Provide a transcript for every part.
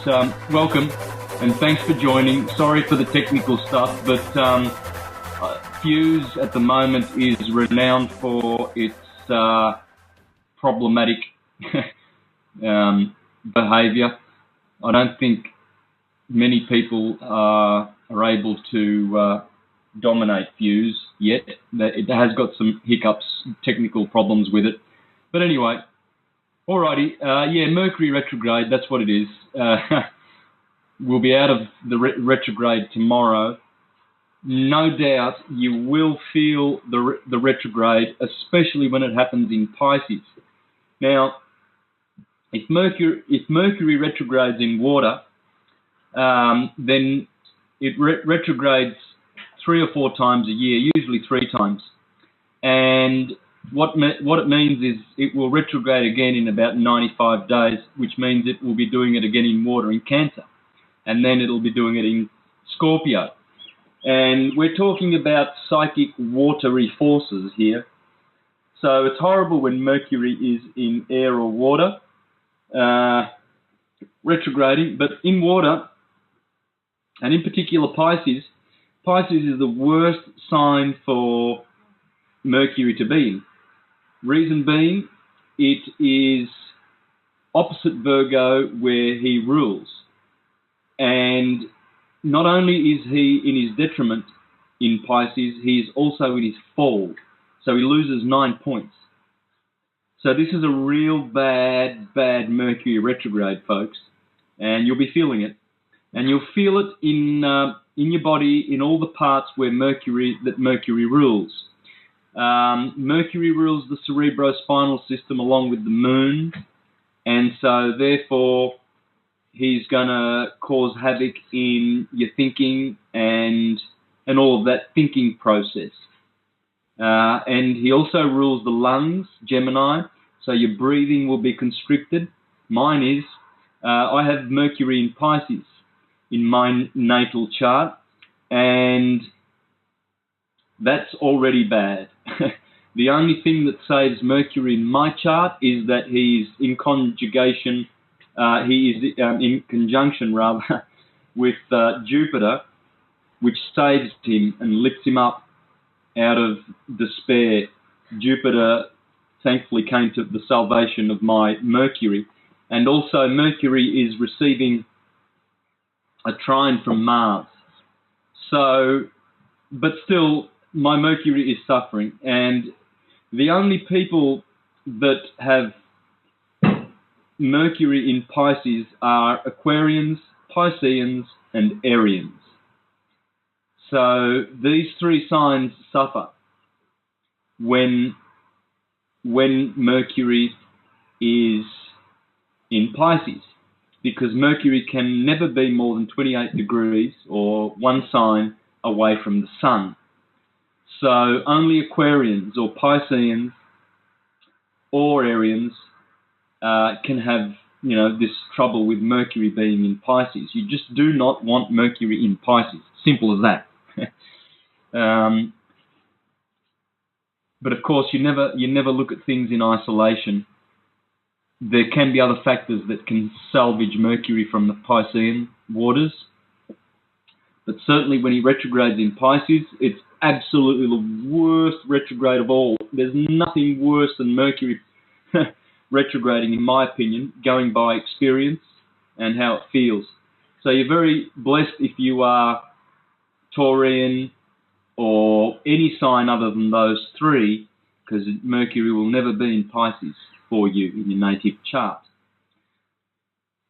welcome and thanks for joining. Sorry for the technical stuff, but Fuse at the moment is renowned for its problematic behaviour. I don't think many people are able to dominate Fuse yet. It has got some hiccups, technical problems with it. But anyway, alrighty, yeah, Mercury retrograde, that's what it is. We'll be out of the retrograde tomorrow. No doubt you will feel the retrograde, especially when it happens in Pisces. Now, if Mercury retrogrades in water, then it retrogrades 3 or 4 times a year, usually 3 times. And what it means is it will retrograde again in about 95 days, which means it will be doing it again in water in Cancer. And then it'll be doing it in Scorpio. And we're talking about psychic watery forces here. So it's horrible when Mercury is in air or water, retrograding, but in water, and in particular Pisces is the worst sign for Mercury to be in. Reason being, it is opposite Virgo where he rules. And not only is he in his detriment in Pisces, he is also in his fall. So he loses 9 points. So this is a real bad Mercury retrograde, folks. And you'll be feeling it. And you'll feel it in your body, in all the parts where Mercury rules. Mercury rules the cerebrospinal system along with the moon, and so therefore he's going to cause havoc in your thinking and all of that thinking process. And he also rules the lungs, Gemini, so your breathing will be constricted. Mine is, I have Mercury in Pisces in my natal chart, and that's already bad. The only thing that saves Mercury in my chart is that he's in conjunction, with Jupiter, which saves him and lifts him up out of despair. Jupiter thankfully came to the salvation of my Mercury. And also Mercury is receiving a trine from Mars. So, but still, my Mercury is suffering, and the only people that have Mercury in Pisces are Aquarians, Pisceans, and Arians. So these 3 signs suffer when Mercury is in Pisces, because Mercury can never be more than 28 degrees or 1 sign away from the Sun. So only Aquarians or Pisceans or Arians can have, this trouble with Mercury being in Pisces. You just do not want Mercury in Pisces. Simple as that. But of course, you never look at things in isolation. There can be other factors that can salvage Mercury from the Piscean waters. But certainly when he retrogrades in Pisces, it's absolutely the worst retrograde of all. There's nothing worse than Mercury retrograding, in my opinion, going by experience and how it feels. So you're very blessed if you are Taurian or any sign other than those 3, because Mercury will never be in Pisces for you in your native chart.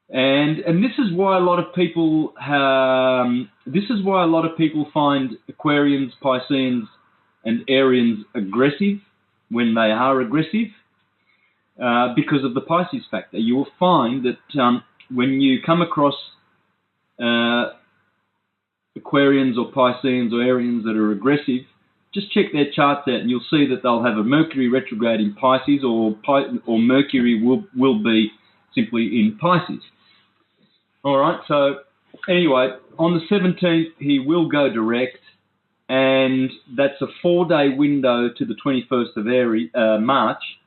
And this is why a lot of people find Aquarians, Pisceans, and Arians aggressive when they are aggressive, because of the Pisces factor. You will find that when you come across Aquarians or Pisceans or Arians that are aggressive, just check their charts out and you'll see that they'll have a Mercury retrograde in Pisces, or Mercury will be simply in Pisces. All right, so anyway, on the 17th, he will go direct, and that's a 4-day window to the 21st of March,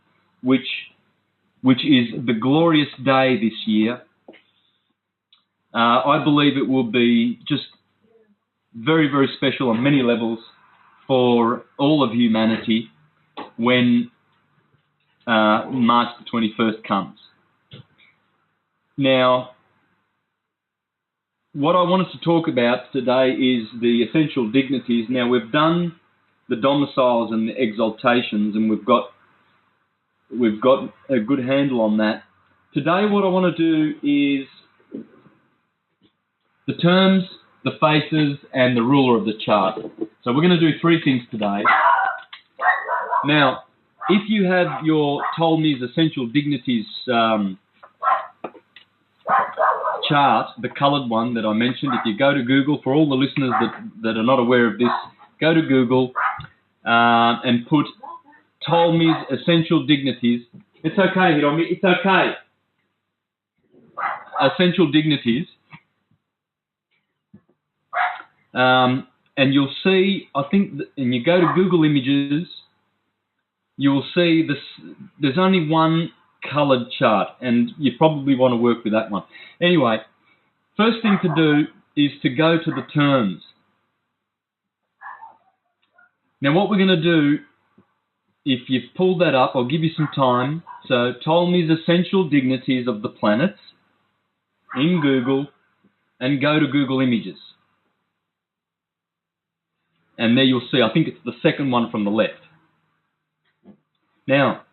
which is the glorious day this year. I believe it will be just very, very special on many levels for all of humanity when March the 21st comes. Now, what I wanted to talk about today is the essential dignities. Now, we've done the domiciles and the exaltations, and we've got a good handle on that. Today, what I want to do is the terms, the faces, and the ruler of the chart. So we're going to do three things today. Now, if you have your Ptolemy's Essential Dignities chart, the coloured one that I mentioned, if you go to Google, for all the listeners that are not aware of this, go to Google and put Ptolemy's Essential Dignities. It's okay, Hiromi, it's okay. Essential Dignities. And you'll see, I think, and you go to Google Images, you will see this. There's only one coloured chart, and you probably want to work with that one. Anyway, first thing to do is to go to the terms. Now, what we're going to do, if you've pulled that up, I'll give you some time. So, Ptolemy's Essential Dignities of the Planets in Google, and go to Google Images. And there you'll see, I think it's the second one from the left. Now,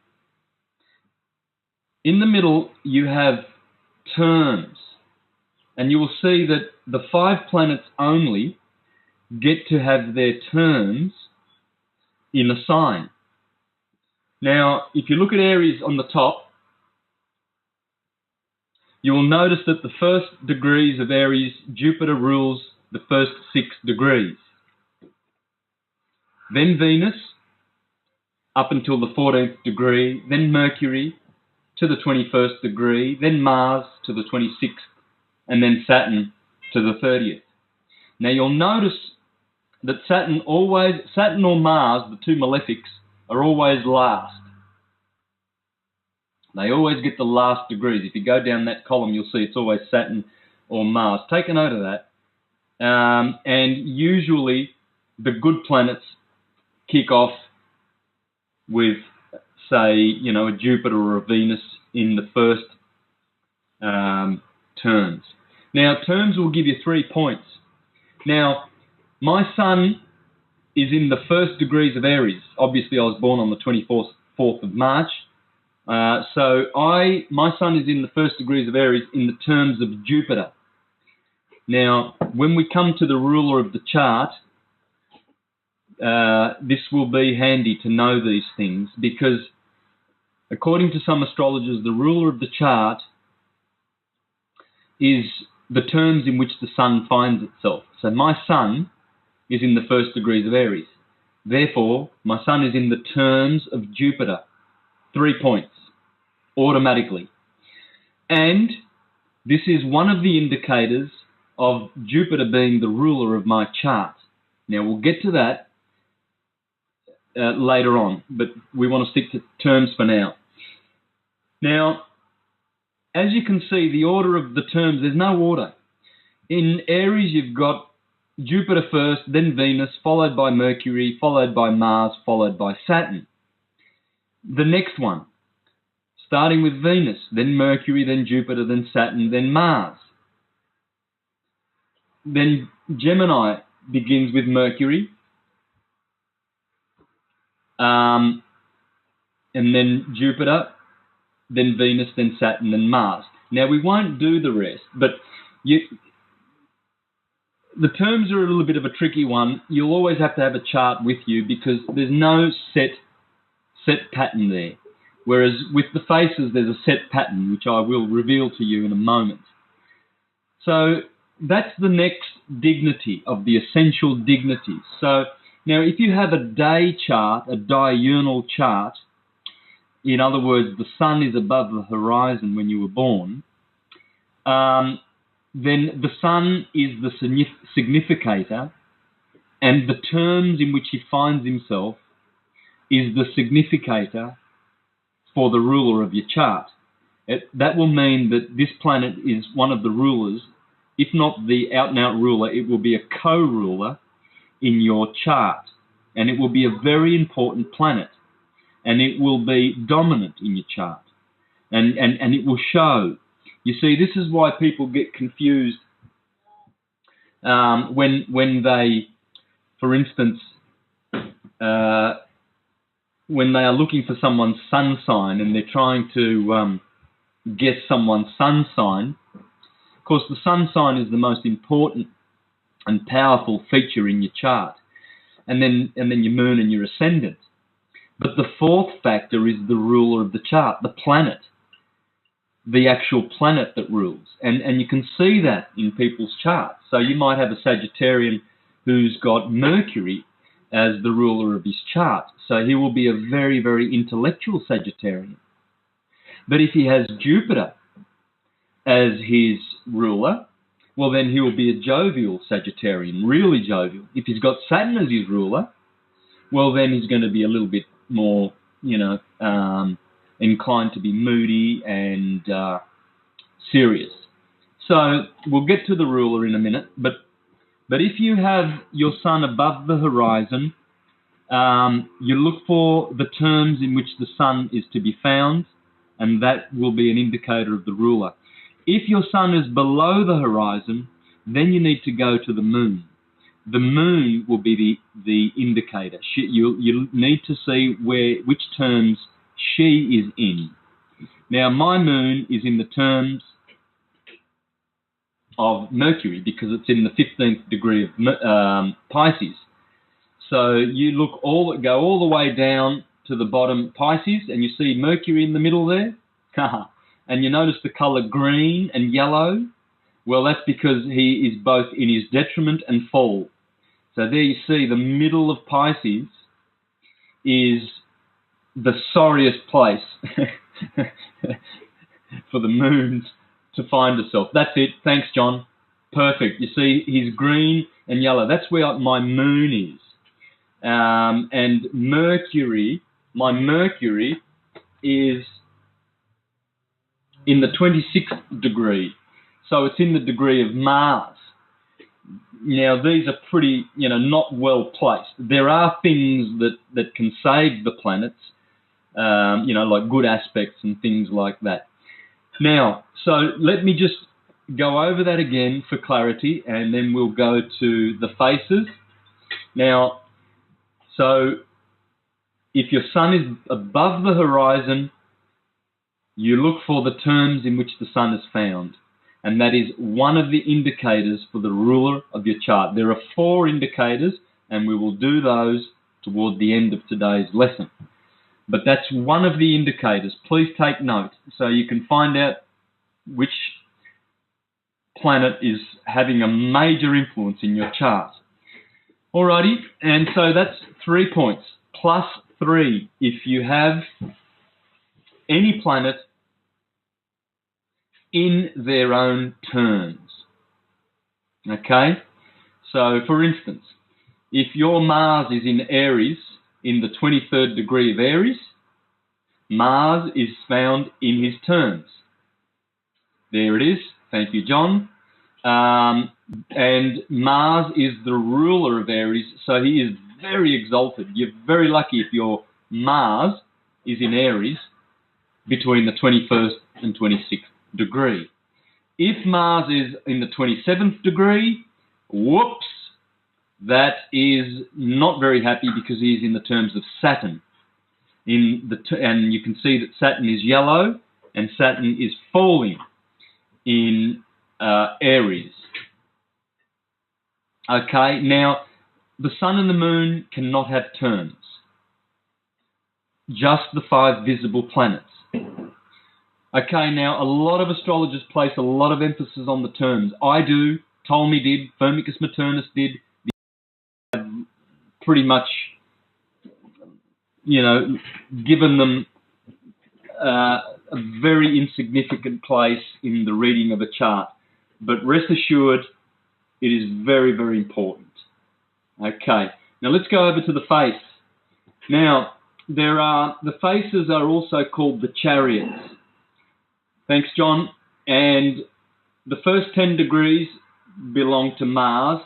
in the middle, you have terms. And you will see that the 5 planets only get to have their terms in a sign. Now, if you look at Aries on the top, you will notice that the first degrees of Aries, Jupiter rules the first 6 degrees. Then Venus, up until the 14th degree, then Mercury to the 21st degree, then Mars to the 26th, and then Saturn to the 30th. Now you'll notice that Saturn or Mars, the two malefics, are always last. They always get the last degrees. If you go down that column, you'll see it's always Saturn or Mars. Take a note of that. And usually the good planets kick off with, say, a Jupiter or a Venus in the first terms. Now, terms will give you 3 points. Now, my sun is in the first degrees of Aries. Obviously, I was born on the 24th of March. So my sun is in the first degrees of Aries in the terms of Jupiter. Now, when we come to the ruler of the chart, this will be handy to know these things, because according to some astrologers, the ruler of the chart is the terms in which the sun finds itself. So my sun is in the first degrees of Aries. Therefore, my sun is in the terms of Jupiter. 3 points, automatically. And this is one of the indicators of Jupiter being the ruler of my chart. Now, we'll get to that later on, but we want to stick to terms for now. Now, as you can see, the order of the terms, there's no order. In Aries, you've got Jupiter first, then Venus, followed by Mercury, followed by Mars, followed by Saturn. The next one, starting with Venus, then Mercury, then Jupiter, then Saturn, then Mars. Then Gemini begins with Mercury, and then Jupiter, then Venus, then Saturn, then Mars. Now, we won't do the rest, but the terms are a little bit of a tricky one. You'll always have to have a chart with you, because there's no set pattern there. Whereas with the faces, there's a set pattern, which I will reveal to you in a moment. So that's the next dignity of the essential dignities. So now, if you have a day chart, a diurnal chart, in other words, the sun is above the horizon when you were born, then the sun is the significator, and the terms in which he finds himself is the significator for the ruler of your chart. That will mean that this planet is one of the rulers if not the out-and-out ruler, it will be a co-ruler in your chart. And it will be a very important planet. And it will be dominant in your chart. And it will show. You see, this is why people get confused when they, for instance, when they are looking for someone's sun sign and they're trying to guess someone's sun sign. Of course, the sun sign is the most important and powerful feature in your chart, and then your moon and your ascendant. But the fourth factor is the ruler of the chart, the planet, the actual planet that rules. And you can see that in people's charts. So you might have a Sagittarian who's got Mercury as the ruler of his chart. So he will be a very, very intellectual Sagittarian. But if he has Jupiter as his ruler, well, then he will be a jovial Sagittarian, really jovial. If he's got Saturn as his ruler, well, then he's going to be a little bit more, inclined to be moody and serious. So we'll get to the ruler in a minute, but if you have your sun above the horizon, you look for the terms in which the sun is to be found, and that will be an indicator of the ruler. If your sun is below the horizon, then you need to go to the moon. The moon will be the indicator. You need to see which terms she is in. Now, my moon is in the terms of Mercury because it's in the 15th degree of Pisces. So you go all the way down to the bottom Pisces, and you see Mercury in the middle there. And you notice the colour green and yellow. Well, that's because he is both in his detriment and fall. So there you see the middle of Pisces is the sorriest place for the moon to find herself. That's it. Thanks, John. Perfect. You see, he's green and yellow. That's where my moon is. And Mercury, my Mercury is in the 26th degree. So it's in the degree of Mars. Now, these are pretty, not well placed. There are things that can save the planets, like good aspects and things like that. Now, so let me just go over that again for clarity, and then we'll go to the faces. Now, so if your sun is above the horizon, you look for the terms in which the sun is found. And that is one of the indicators for the ruler of your chart. There are 4 indicators, and we will do those toward the end of today's lesson. But that's one of the indicators. Please take note so you can find out which planet is having a major influence in your chart. Alrighty, and so that's 3 points, plus 3 if you have any planet in their own terms. Okay? So, for instance, if your Mars is in Aries, in the 23rd degree of Aries, Mars is found in his terms. There it is. Thank you, John. And Mars is the ruler of Aries, so he is very exalted. You're very lucky if your Mars is in Aries between the 21st and 26th degree. If Mars is in the 27th degree, whoops, that is not very happy because he is in the terms of Saturn. And you can see that Saturn is yellow and Saturn is falling in Aries. Okay, now the sun and the moon cannot have terms. Just the 5 visible planets. Okay, now a lot of astrologers place a lot of emphasis on the terms. I do, Ptolemy did, Firmicus Maternus did. Pretty much, given them a very insignificant place in the reading of a chart. But rest assured, it is very, very important. Okay, now let's go over to the face. Now, the faces are also called the chariots. Thanks, John. And the first 10 degrees belong to Mars.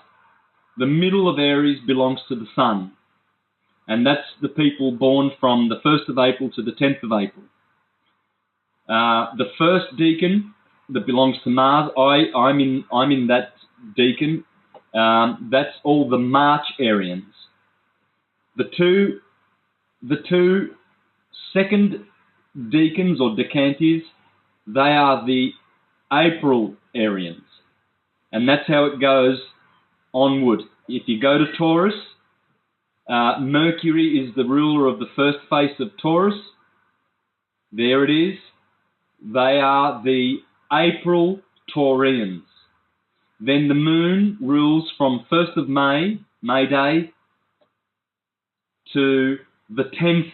The middle of Aries belongs to the Sun. And that's the people born from the 1st of April to the 10th of April. The first decan that belongs to Mars, I'm in that decan. That's all the March Arians. The two second decans or decantes, they are the April Arians. And that's how it goes onward. If you go to Taurus, Mercury is the ruler of the first face of Taurus. There it is. They are the April Taurians. Then the moon rules from 1st of May, May Day, to the 10th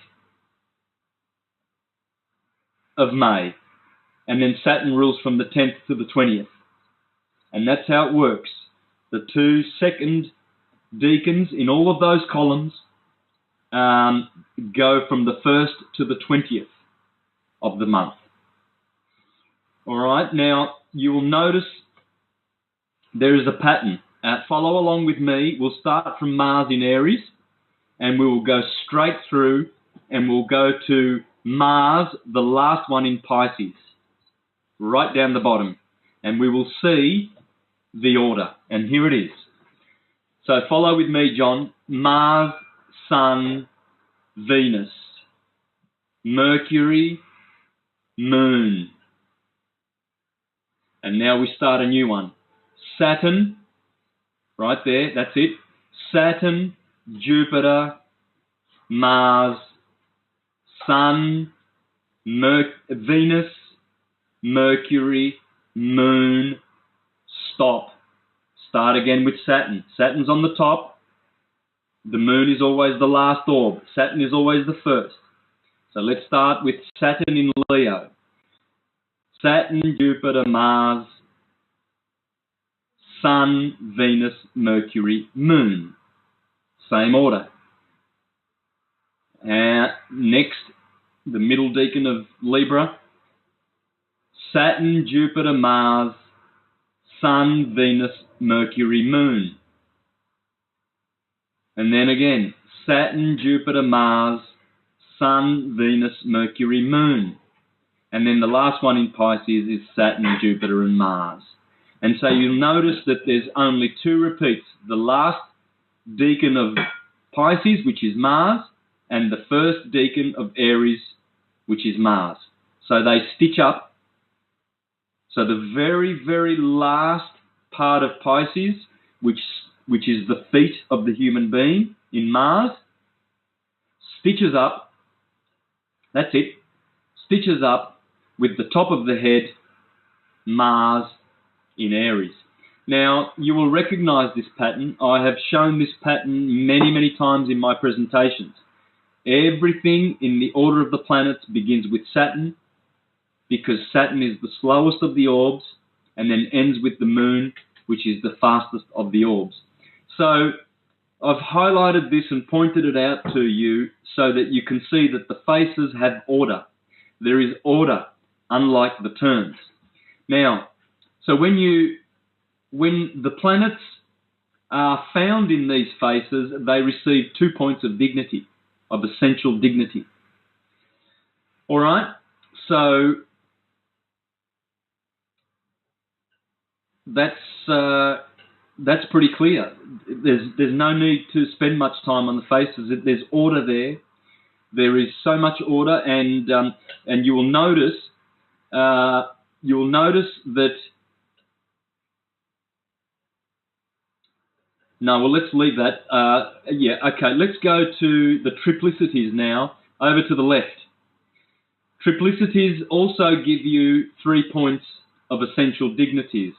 of May. And then Saturn rules from the 10th to the 20th. And that's how it works. The two second decans in all of those columns go from the 1st to the 20th of the month. All right, now you will notice there is a pattern. Follow along with me. We'll start from Mars in Aries, and we will go straight through, and we'll go to Mars, the last one in Pisces, right down the bottom. And we will see the order. And here it is. So follow with me, John. Mars, Sun, Venus, Mercury, Moon. And now we start a new one. Saturn, right there, that's it. Saturn, Jupiter, Mars, Sun, Venus, Mercury, Moon. Stop. Start again with Saturn. Saturn's on the top. The Moon is always the last orb. Saturn is always the first. So let's start with Saturn in Leo. Saturn, Jupiter, Mars, Sun, Venus, Mercury, Moon. Same order. Next, the middle decan of Libra. Saturn, Jupiter, Mars, Sun, Venus, Mercury, Moon. And then again, Saturn, Jupiter, Mars, Sun, Venus, Mercury, Moon. And then the last one in Pisces is Saturn, Jupiter, and Mars. And so you'll notice that there's only two repeats. The last decan of Pisces, which is Mars, and the first decan of Aries, which is Mars. So they stitch up. So the very, very last part of Pisces, which is the feet of the human being in Mars, stitches up. That's it. Stitches up with the top of the head, Mars in Aries. Now, you will recognize this pattern. I have shown this pattern many, many times in my presentations. Everything in the order of the planets begins with Saturn, because Saturn is the slowest of the orbs, and then ends with the Moon, which is the fastest of the orbs. So I've highlighted this and pointed it out to you so that you can see that the faces have order. There is order, unlike the turns. Now, so when the planets are found in these faces, they receive 2 points of dignity, of essential dignity. All right, so that's pretty clear. There's no need to spend much time on the faces. There's order there. There is so much order, and you will notice that. No, well, let's leave that. Okay, let's go to the triplicities now, over to the left. Triplicities also give you 3 points of essential dignities.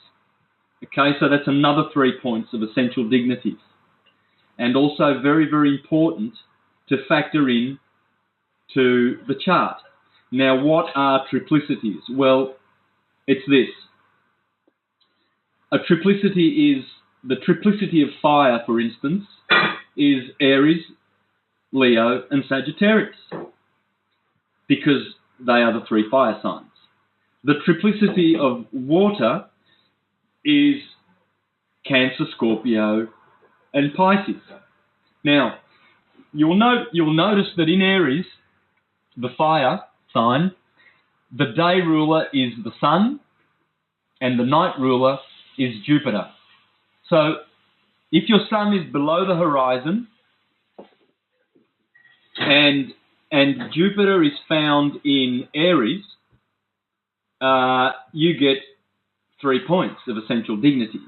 Okay, so that's another 3 points of essential dignities. And also very, very important to factor in to the chart. Now, what are triplicities? Well, it's this. A triplicity is, the triplicity of fire, for instance, is Aries, Leo, and Sagittarius, because they are the 3 fire signs. The triplicity of water is Cancer, Scorpio, and Pisces. Now, you'll notice that in Aries, the fire sign, the day ruler is the Sun, and the night ruler is Jupiter. So, if your Sun is below the horizon, and Jupiter is found in Aries, you get 3 points of essential dignities.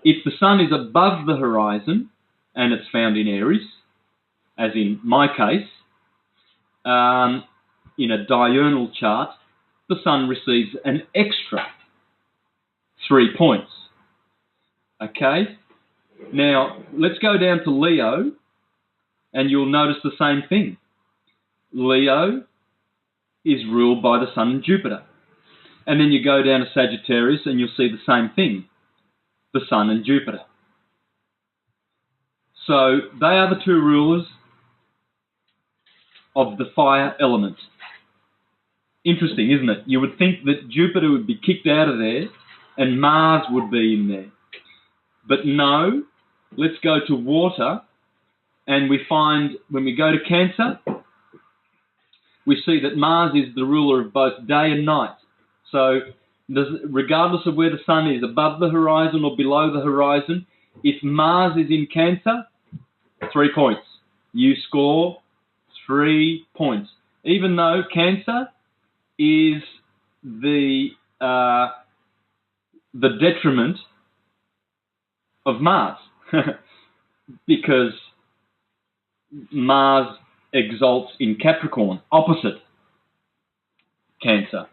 If the Sun is above the horizon and it's found in Aries, as in my case, in a diurnal chart, the Sun receives an extra 3 points. Okay? Now, let's go down to Leo, and you'll notice the same thing. Leo is ruled by the Sun and Jupiter. And then you go down to Sagittarius, and you'll see the same thing, the Sun and Jupiter. So they are the two rulers of the fire element. Interesting, isn't it? You would think that Jupiter would be kicked out of there and Mars would be in there. But no, let's go to water, and we find when we go to Cancer, we see that Mars is the ruler of both day and night. So regardless of where the Sun is, above the horizon or below the horizon, if Mars is in Cancer, 3 points. You score 3 points. Even though Cancer is the detriment of Mars, because Mars exalts in Capricorn, opposite Cancer.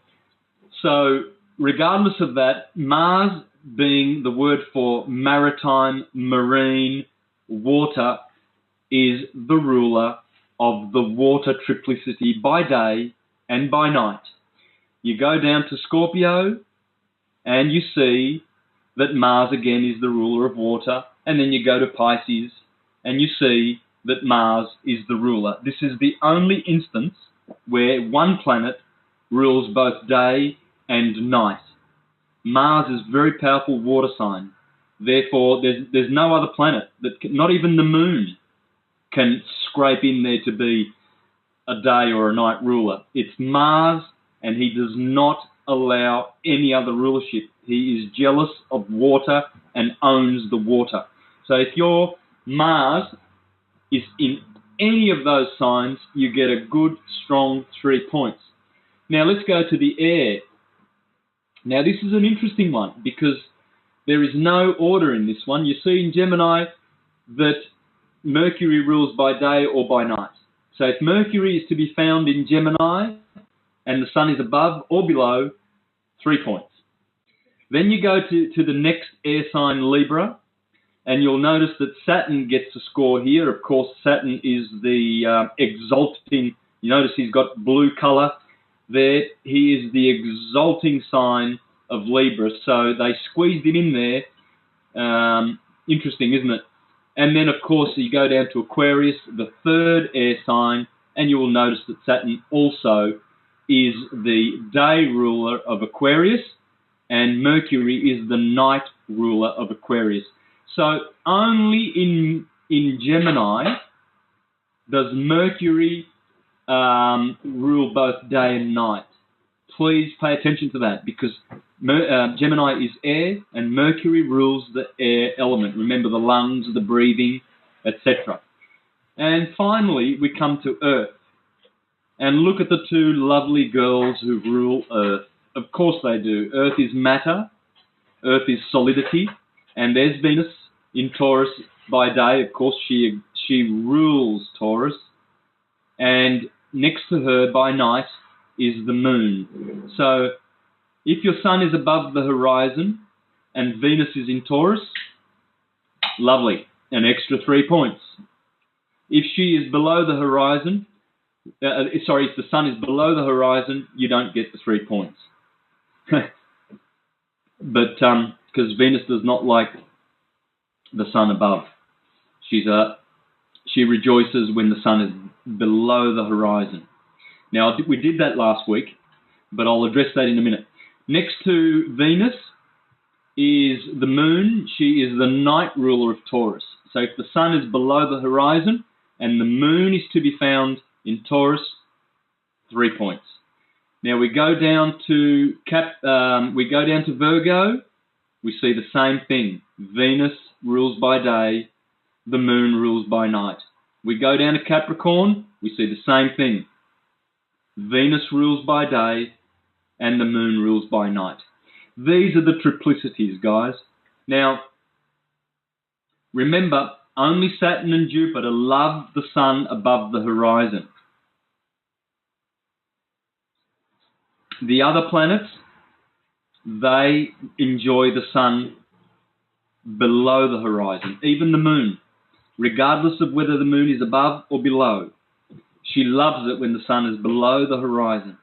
So regardless of that, Mars being the word for maritime, marine, water, is the ruler of the water triplicity by day and by night. You go down to Scorpio and you see that Mars again is the ruler of water, and then you go to Pisces and you see that Mars is the ruler. This is the only instance where one planet rules both day and night. Mars is a very powerful water sign. Therefore, there's no other planet, not even the moon, can scrape in there to be a day or a night ruler. It's Mars, and he does not allow any other rulership. He is jealous of water and owns the water. So if your Mars is in any of those signs, you get a good, strong 3 points. Now let's go to the air. Now this is an interesting one because there is no order in this one. You see in Gemini that Mercury rules by day or by night. So if Mercury is to be found in Gemini and the Sun is above or below, 3 points. Then you go to the next air sign, Libra, and you'll notice that Saturn gets a score here. Of course, Saturn is the exalting, you notice he's got blue colour there. He is the exalting sign of Libra. So they squeezed him in there. Interesting, isn't it? And then, of course, you go down to Aquarius, the third air sign, and you will notice that Saturn also is the day ruler of Aquarius, and Mercury is the night ruler of Aquarius. So only in Gemini does Mercury rule both day and night. Please pay attention to that, because Gemini is air and Mercury rules the air element. Remember the lungs, the breathing, etc. And finally, we come to Earth. And look at the two lovely girls who rule Earth. Of course they do. Earth is matter. Earth is solidity. And there's Venus in Taurus by day. Of course, she rules Taurus. And next to her by night is the moon. So if your Sun is above the horizon and Venus is in Taurus, lovely, an extra 3 points. If she is below the horizon, if the Sun is below the horizon, you don't get the 3 points. But because Venus does not like the Sun above. She rejoices when the Sun is below the horizon. Now, we did that last week, but I'll address that in a minute. Next to Venus is the moon. She is the night ruler of Taurus. So if the sun is below the horizon and the moon is to be found in Taurus, 3 points. Now we go down to Virgo. We see the same thing. Venus rules by day, the moon rules by night. We go down to Capricorn. We see the same thing. Venus rules by day and the moon rules by night. These are the triplicities, guys. Now, remember, only Saturn and Jupiter love the sun above the horizon. The other planets, they enjoy the sun below the horizon, even the moon, regardless of whether the moon is above or below. She loves it when the sun is below the horizon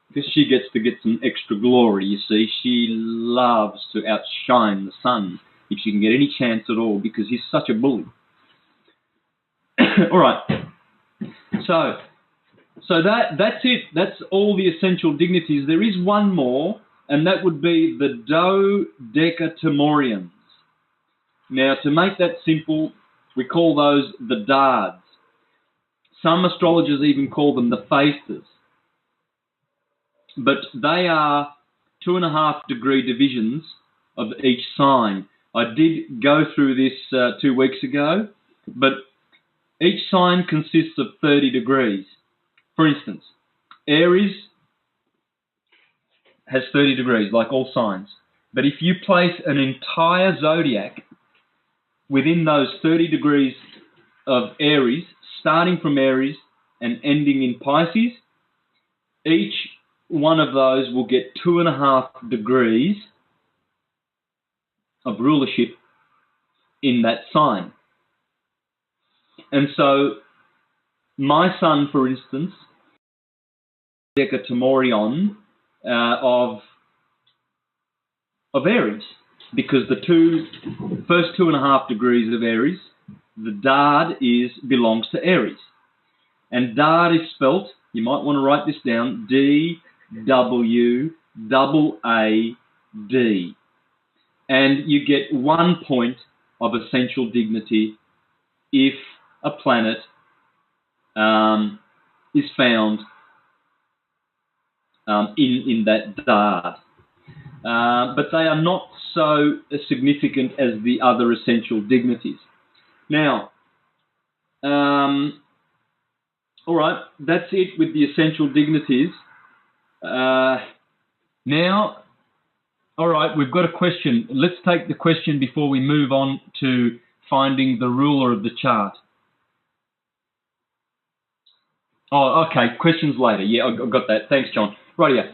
because she gets to get some extra glory, you see. She loves to outshine the sun if she can get any chance at all because he's such a bully. All right. So that's it. That's all the essential dignities. There is one more, and that would be the dodecatemorians. Now, to make that simple, we call those the dards. Some astrologers even call them the faces. But they are 2.5 degree divisions of each sign. I did go through this 2 weeks ago, but each sign consists of 30 degrees. For instance, Aries has 30 degrees, like all signs. But if you place an entire zodiac within those 30 degrees of Aries, starting from Aries and ending in Pisces, each one of those will get 2.5 degrees of rulership in that sign. And so my sun, for instance, decatemorion of Aries, because the first 2.5 degrees of Aries, the dard belongs to Aries. And dard is spelt, you might want to write this down, D-W-A-A-D. And you get 1 point of essential dignity if a planet is found in that dard. But they are not so significant as the other essential dignities. Now, all right, that's it with the essential dignities. Now, all right, we've got a question. Let's take the question before we move on to finding the ruler of the chart. Oh, okay, questions later. Yeah, I got that. Thanks, John. Right, yeah.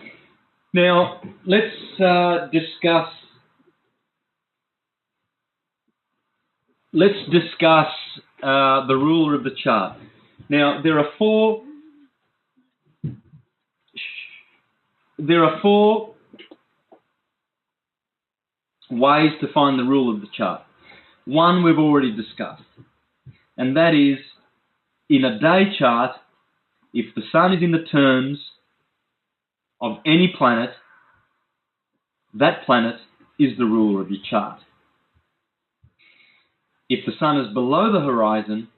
Now, let's discuss the ruler of the chart. Now, there are four ways to find the ruler of the chart. One we've already discussed, and that is in a day chart, if the sun is in the terms of any planet, that planet is the ruler of your chart. If the sun is below the horizon,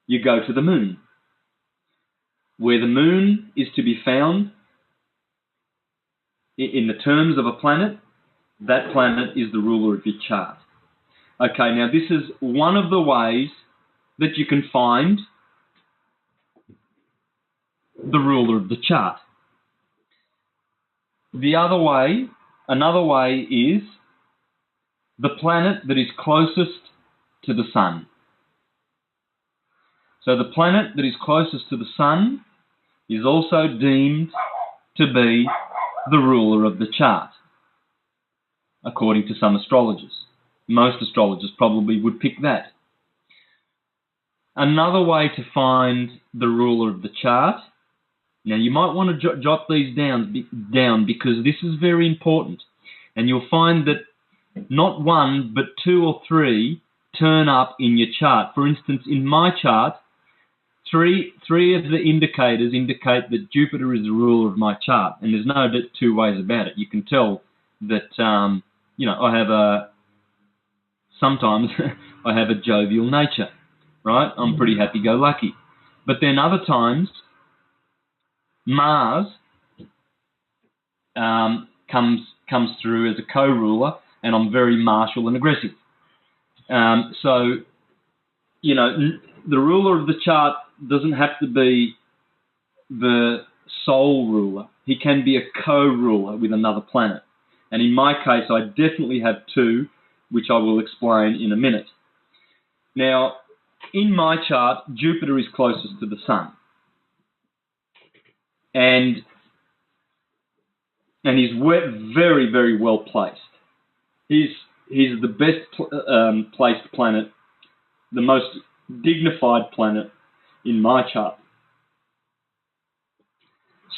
you go to the moon. Where the moon is to be found in the terms of a planet, that planet is the ruler of your chart. Okay, now this is one of the ways that you can find the ruler of the chart. Another way is the planet that is closest to the sun. So the planet that is closest to the sun is also deemed to be the ruler of the chart, according to some astrologers. Most astrologers probably would pick that. Another way to find the ruler of the chart, now you might want to jot these down because this is very important, and you'll find that not one but 2 or 3 turn up in your chart. For instance, in my chart, three of the indicators indicate that Jupiter is the ruler of my chart, and there's no 2 ways about it. You can tell that, sometimes I have a jovial nature, right? I'm pretty happy-go-lucky. But then other times, Mars comes through as a co-ruler, and I'm very martial and aggressive. So, the ruler of the chart doesn't have to be the sole ruler. He can be a co-ruler with another planet. And in my case, I definitely have two, which I will explain in a minute. Now, in my chart, Jupiter is closest to the Sun. And he's very, very well placed. He's the best placed planet, the most dignified planet in my chart.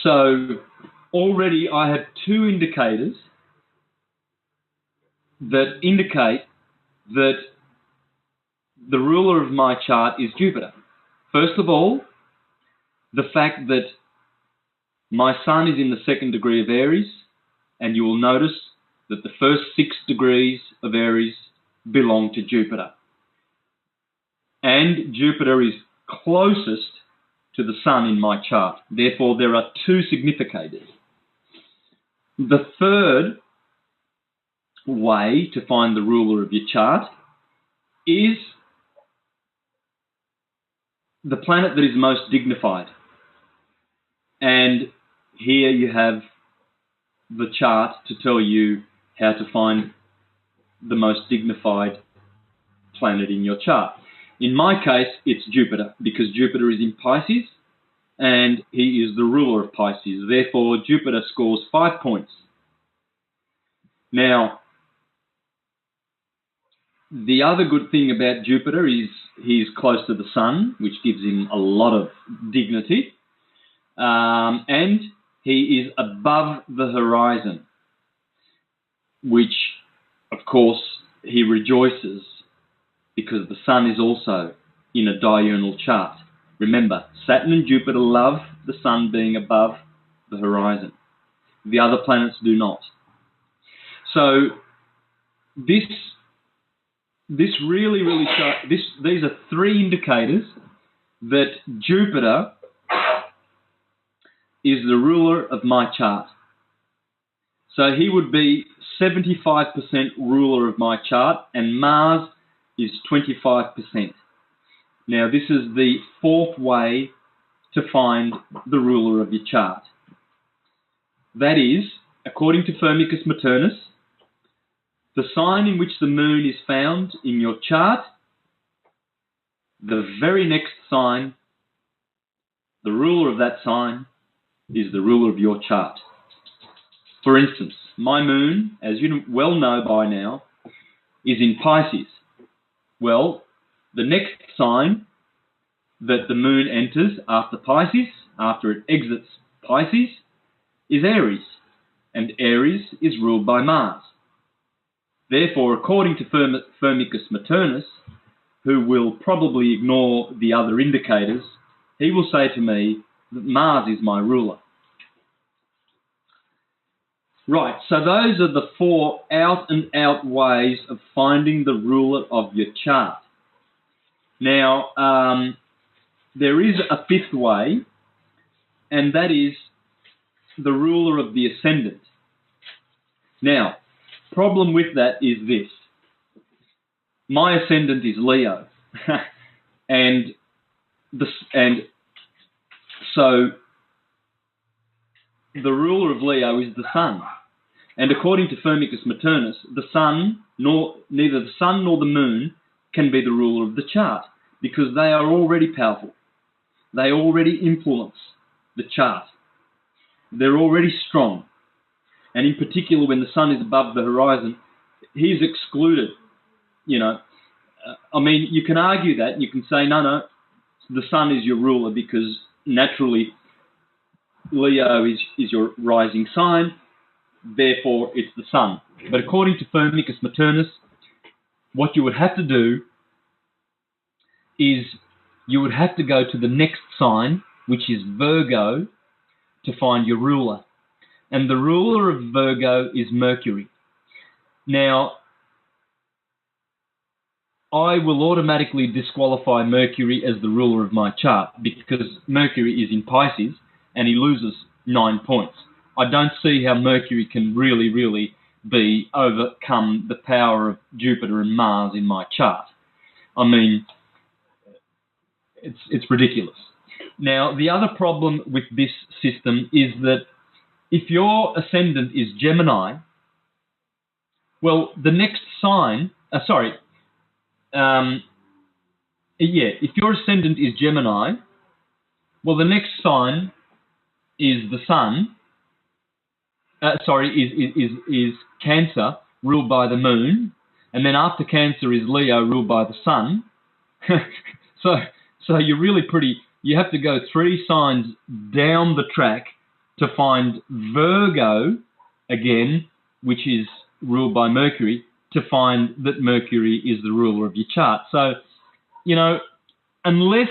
So already I have two indicators that indicate that the ruler of my chart is Jupiter. First of all, the fact that my Sun is in the second degree of Aries, and you will notice that the first 6 degrees of Aries belong to Jupiter. And Jupiter is closest to the Sun in my chart. Therefore, there are two significators. The third way to find the ruler of your chart is the planet that is most dignified. And here you have the chart to tell you how to find the most dignified planet in your chart. In my case, it's Jupiter, because Jupiter is in Pisces, and he is the ruler of Pisces. Therefore, Jupiter scores 5 points. Now, the other good thing about Jupiter is he's close to the Sun, which gives him a lot of dignity, and he is above the horizon, which, of course, he rejoices because the Sun is also in a diurnal chart. Remember, Saturn and Jupiter love the Sun being above the horizon. The other planets do not. So this really shows, these are 3 indicators that Jupiter is the ruler of my chart. So he would be 75% ruler of my chart, and Mars is 25%. Now, this is the 4th way to find the ruler of your chart. That is, according to Firmicus Maternus, the sign in which the moon is found in your chart, the very next sign, the ruler of that sign, is the ruler of your chart. For instance, my moon, as you well know by now, is in Pisces. Well, the next sign that the moon enters after Pisces, after it exits Pisces, is Aries, and Aries is ruled by Mars. Therefore, according to Firmicus Maternus, who will probably ignore the other indicators, he will say to me that Mars is my ruler. Right, so those are the 4 out-and-out ways of finding the ruler of your chart. Now, there is a 5th way, and that is the ruler of the ascendant. Now, problem with that is this. My ascendant is Leo, and so the ruler of Leo is the Sun. And according to Firmicus Maternus, neither the Sun nor the Moon can be the ruler of the chart, because they are already powerful. They already influence the chart. They're already strong. And in particular, when the Sun is above the horizon, he's excluded. You can argue that. You can say, no, the Sun is your ruler because naturally Leo is your rising sign, therefore it's the Sun. But according to Firmicus Maternus, what you would have to do is you would have to go to the next sign, which is Virgo, to find your ruler. and the ruler of Virgo is Mercury. Now, I will automatically disqualify Mercury as the ruler of my chart because Mercury is in Pisces and he loses 9 points. I don't see how Mercury can really overcome the power of Jupiter and Mars in my chart. I mean, it's ridiculous. Now, the other problem with this system is that if your ascendant is Gemini, well, the next sign, if your ascendant is Gemini, well, the next sign is the Sun, is Cancer, ruled by the Moon, and then after Cancer is Leo, ruled by the Sun. So you're really you have to go 3 signs down the track to find Virgo again, which is ruled by Mercury, to find that Mercury is the ruler of your chart. So, unless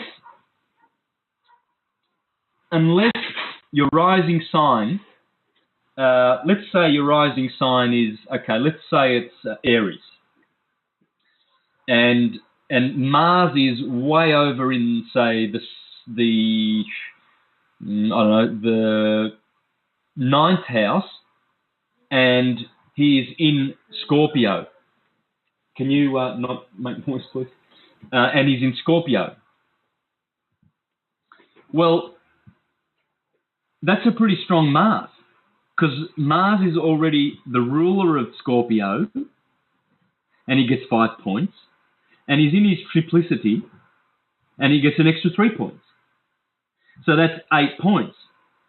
your rising sign, let's say your rising sign is, let's say it's Aries, and Mars is way over in, say, the 9th house, and he is in Scorpio. Can you not make noise, please? And he's in Scorpio. Well, that's a pretty strong Mars, because Mars is already the ruler of Scorpio, and he gets 5 points, and he's in his triplicity, and he gets an extra 3 points. So that's 8 points.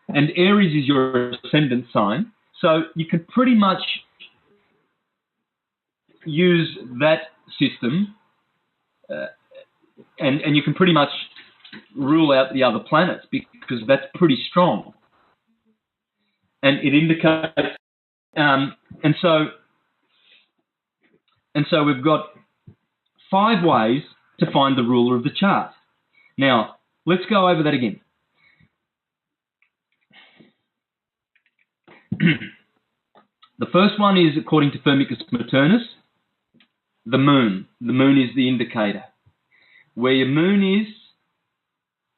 And Aries is your ascendant sign, so you can pretty much use that system, and you can pretty much rule out the other planets because that's pretty strong. And it indicates, and so we've got 5 ways to find the ruler of the chart. Now, let's go over that again. The first one is, according to Firmicus Maternus, the moon. The moon is the indicator. Where your moon is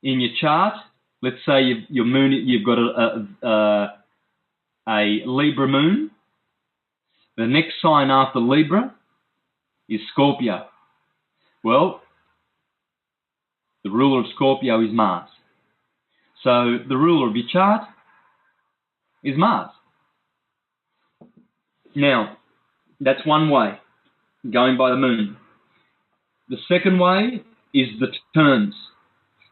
in your chart, let's say you've got a Libra moon. The next sign after Libra is Scorpio. Well, the ruler of Scorpio is Mars. So the ruler of your chart is Mars. Now, that's one way, going by the moon. The second way is the terms.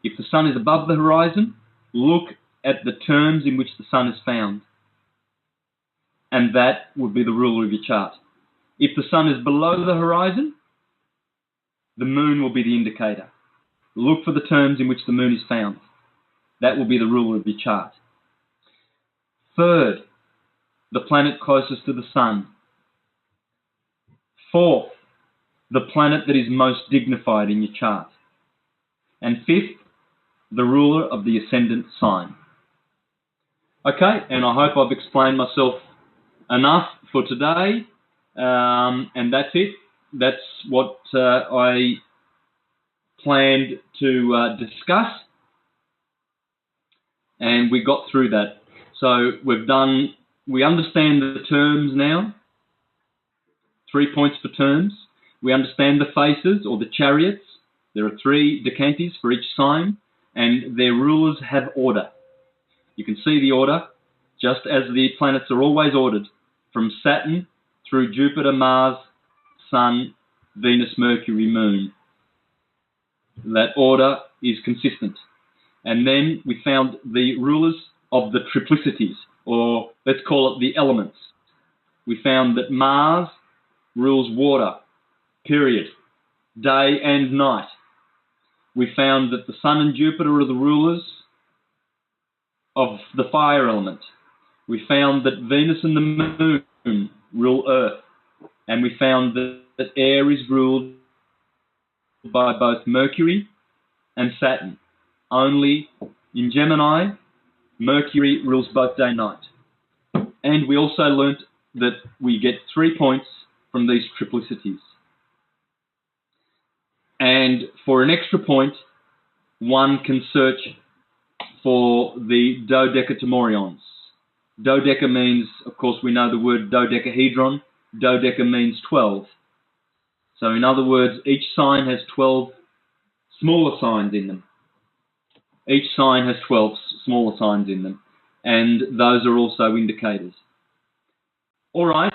If the sun is above the horizon, look at the terms in which the sun is found. And that would be the ruler of your chart. If the sun is below the horizon, the moon will be the indicator. Look for the terms in which the moon is found. That will be the ruler of your chart. Third, the planet closest to the sun. Fourth, the planet that is most dignified in your chart. And fifth, the ruler of the ascendant sign. Okay, and I hope I've explained myself enough for today. And that's it. That's what I planned to discuss. And we got through that. So we understand the terms now. 3 points for terms. We understand the faces or the chariots. There are 3 decantes for each sign, and their rulers have order. You can see the order, just as the planets are always ordered, from Saturn through Jupiter, Mars, Sun, Venus, Mercury, Moon. That order is consistent. And then we found the rulers of the triplicities, or let's call it the elements. We found that Mars rules water, period, day and night. We found that the Sun and Jupiter are the rulers of the fire element. We found that Venus and the Moon rule Earth. And we found that air is ruled by both Mercury and Saturn. Only in Gemini, Mercury rules both day and night. And we also learnt that we get 3 points from these triplicities. And for an extra point, one can search for the dodecatomorions. Dodeca means, of course, we know the word dodecahedron. Dodeca means 12. So in other words, each sign has 12 smaller signs in them. Each sign has 12 smaller signs in them. And those are also indicators. All right,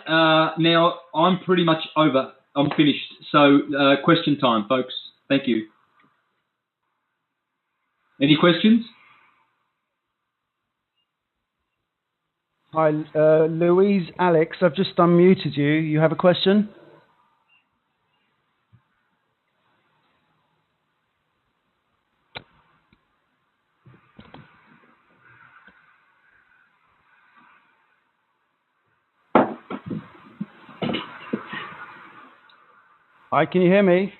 now I'm pretty much over. I'm finished. So question time, folks. Thank you. Any questions? Hi, Louise, Alex, I've just unmuted you. You have a question? Hi, can you hear me?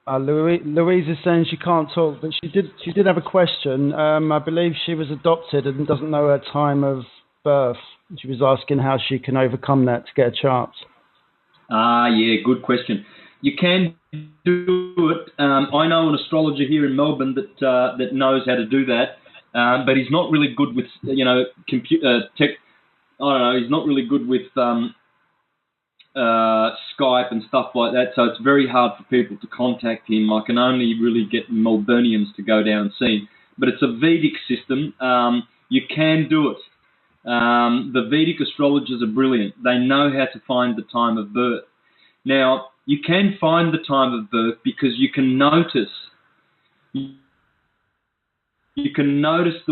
Louise is saying she can't talk, but she did have a question. I believe she was adopted and doesn't know her time of birth. She was asking how she can overcome that to get a chart. Yeah, good question. You can do it. I know an astrologer here in Melbourne that knows how to do that, but he's not really good with tech. I don't know. He's not really good with Skype and stuff like that, so it's very hard for people to contact him. I can only really get Melburnians to go down and see him. But it's a Vedic system. You can do it. The Vedic astrologers are brilliant. They know how to find the time of birth. Now, you can find the time of birth because you can notice the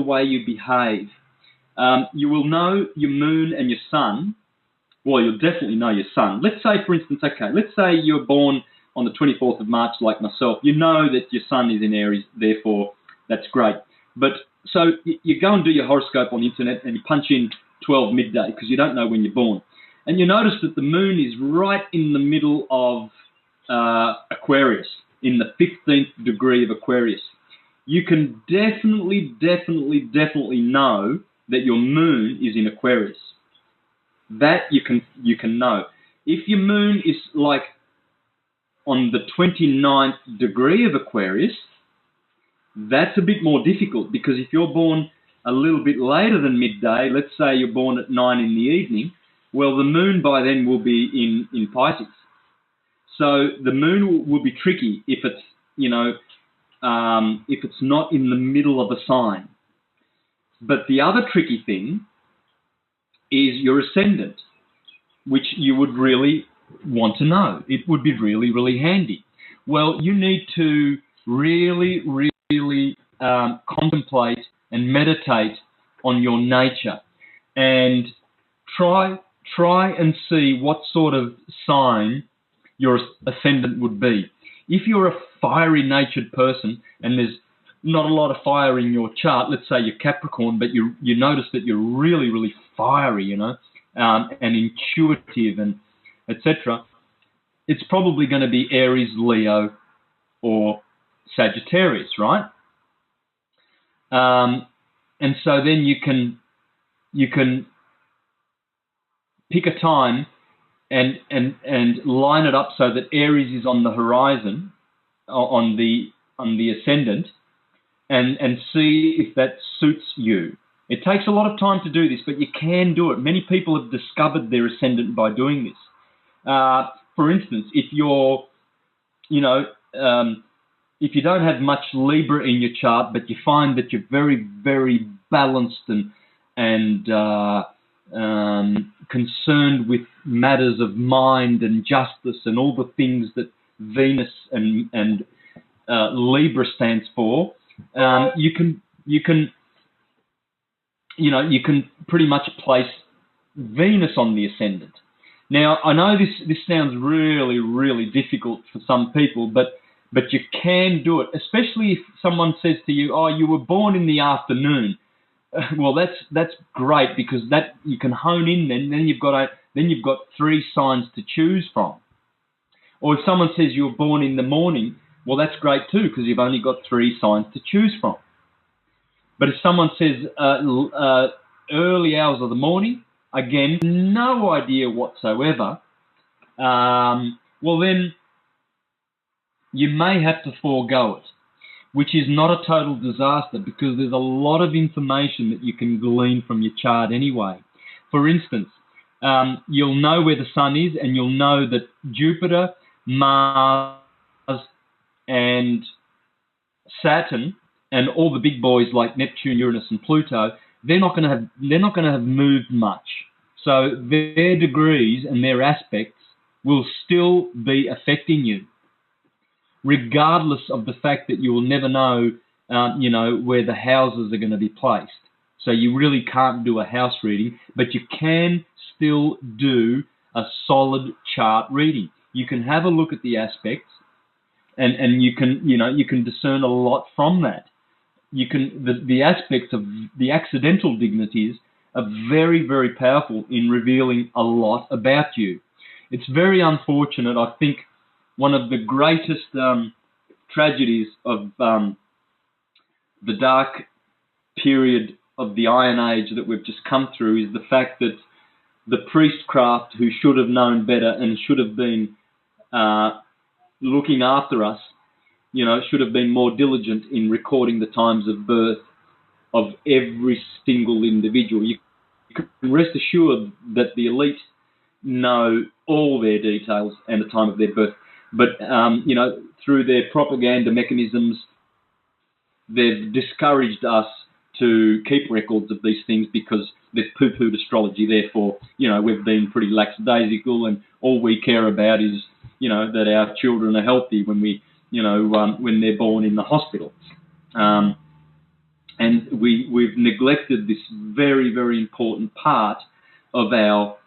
way you behave. You will know your moon and your sun. Well, you'll definitely know your sun. Let's say, for instance, let's say you're born on the 24th of March like myself. You know that your sun is in Aries, therefore that's great. But so you go and do your horoscope on the internet and you punch in 12 midday because you don't know when you're born. And you notice that the moon is right in the middle of Aquarius, in the 15th degree of Aquarius. You can definitely know that your moon is in Aquarius. That you can know. If your moon is like on the 29th degree of Aquarius, that's a bit more difficult because if you're born a little bit later than midday, let's say you're born at 9 in the evening, well, the moon by then will be in Pisces. So the moon will be tricky if it's, if it's not in the middle of a sign. But the other tricky thing is your ascendant, which you would really want to know. It would be really handy. Well, you need to really contemplate and meditate on your nature and try and see what sort of sign your ascendant would be. If you're a fiery-natured person and there's not a lot of fire in your chart, let's say you're Capricorn, but you notice that you're really fiery, and intuitive and etc., it's probably going to be Aries, Leo, or Sagittarius, right? And so then you can pick a time and line it up so that Aries is on the horizon, on the ascendant, and see if that suits you. It takes a lot of time to do this, but you can do it. Many people have discovered their ascendant by doing this. For instance, if you're, if you don't have much Libra in your chart, but you find that you're very balanced and concerned with matters of mind and justice and all the things that Venus and Libra stands for, you can pretty much place Venus on the ascendant. Now, I know this sounds really difficult for some people, but you can do it, especially if someone says to you, "Oh, you were born in the afternoon." Well, that's great because that you can hone in. Then you've got 3 signs to choose from. Or if someone says you were born in the morning, well, that's great too because you've only got 3 signs to choose from. But if someone says early hours of the morning, again, no idea whatsoever, well then you may have to forego it, which is not a total disaster because there's a lot of information that you can glean from your chart anyway. For instance, you'll know where the sun is, and you'll know that Jupiter, Mars, and Saturn, and all the big boys like Neptune, Uranus, and Pluto, they're not going to have moved much. So their degrees and their aspects will still be affecting you, regardless of the fact that you will never know, where the houses are going to be placed. So you really can't do a house reading, but you can still do a solid chart reading. You can have a look at the aspects, and you can discern a lot from that. The aspects of the accidental dignities are very, very powerful in revealing a lot about you. It's very unfortunate. I think one of the greatest tragedies of the dark period of the Iron Age that we've just come through is the fact that the priestcraft, who should have known better and should have been looking after us, should have been more diligent in recording the times of birth of every single individual. You can rest assured that the elite know all their details and the time of their birth. But, through their propaganda mechanisms, they've discouraged us to keep records of these things because they've poo-pooed astrology. Therefore, we've been pretty lackadaisical, and all we care about is, that our children are healthy when when they're born in the hospital. And we've neglected this very, very important part of our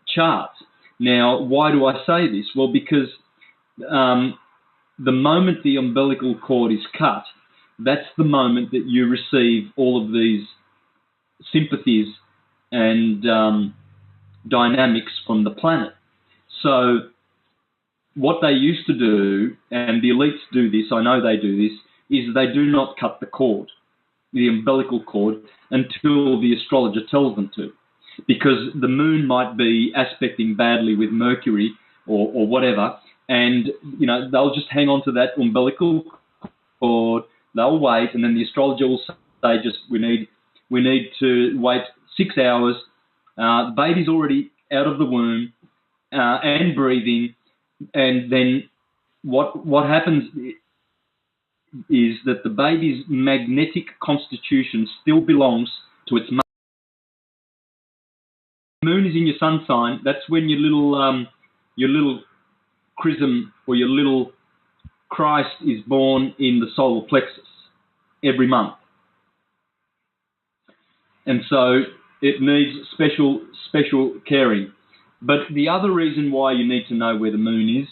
charts. Now, why do I say this? Well, because the moment the umbilical cord is cut, that's the moment that you receive all of these sympathies and dynamics from the planet. So what they used to do, and the elites do this, I know they do this, is they do not cut the cord, the umbilical cord, until the astrologer tells them to. Because the moon might be aspecting badly with Mercury or whatever, and they'll just hang on to that umbilical cord, they'll wait, and then the astrologer will say, we need to wait 6 hours, the baby's already out of the womb and breathing, and then what happens is that the baby's magnetic constitution still belongs to its mother. The moon is in your sun sign. That's when your little chrism or your little Christ is born in the solar plexus every month. And so it needs special caring. But the other reason why you need to know where the moon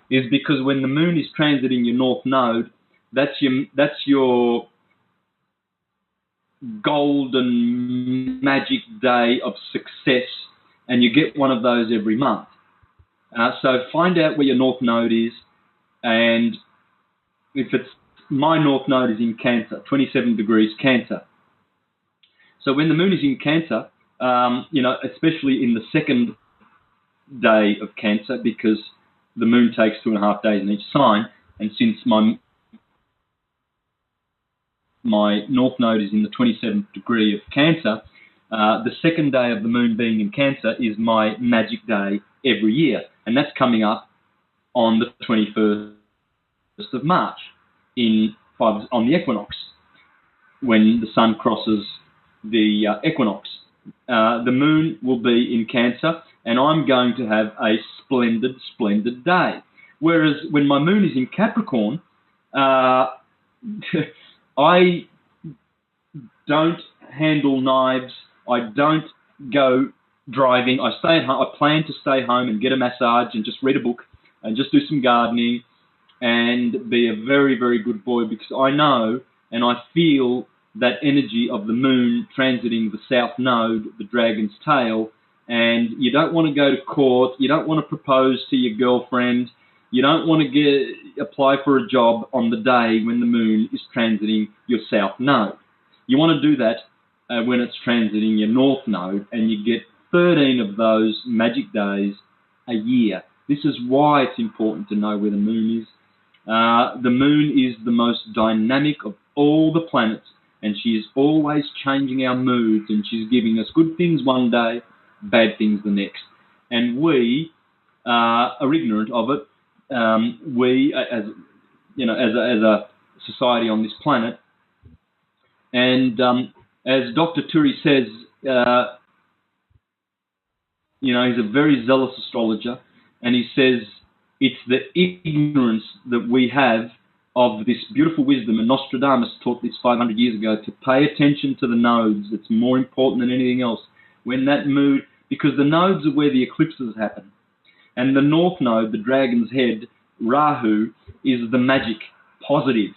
is because when the moon is transiting your north node, that's your golden magic day of success, and you get one of those every month. So find out where your north node is, and if it's my north node is in Cancer, 27 degrees Cancer. So when the moon is in Cancer, especially in the second day of Cancer, because the moon takes 2.5 days in each sign, and since my north node is in the 27th degree of Cancer, the second day of the moon being in Cancer is my magic day every year, and that's coming up on the 21st of March on the equinox, when the sun crosses the equinox. The moon will be in Cancer, and I'm going to have a splendid day. Whereas when my moon is in Capricorn, I don't handle knives. I don't go driving. I stay at home. I plan to stay home and get a massage and just read a book and just do some gardening and be a very, very good boy, because I know and I feel that energy of the moon transiting the south node, the dragon's tail, and you don't want to go to court. You don't want to propose to your girlfriend. You don't want to apply for a job on the day when the moon is transiting your south node. You want to do that when it's transiting your north node, and you get 13 of those magic days a year. This is why it's important to know where the moon is. The moon is the most dynamic of all the planets, and she is always changing our moods, and she's giving us good things one day, bad things the next. And we are ignorant of it. We, as a society on this planet, and as Dr. Turi says, he's a very zealous astrologer, and he says it's the ignorance that we have of this beautiful wisdom, and Nostradamus taught this 500 years ago, to pay attention to the nodes. It's more important than anything else. When that mood, because the nodes are where the eclipses happen, and the north node, the dragon's head, Rahu, is the magic, positive,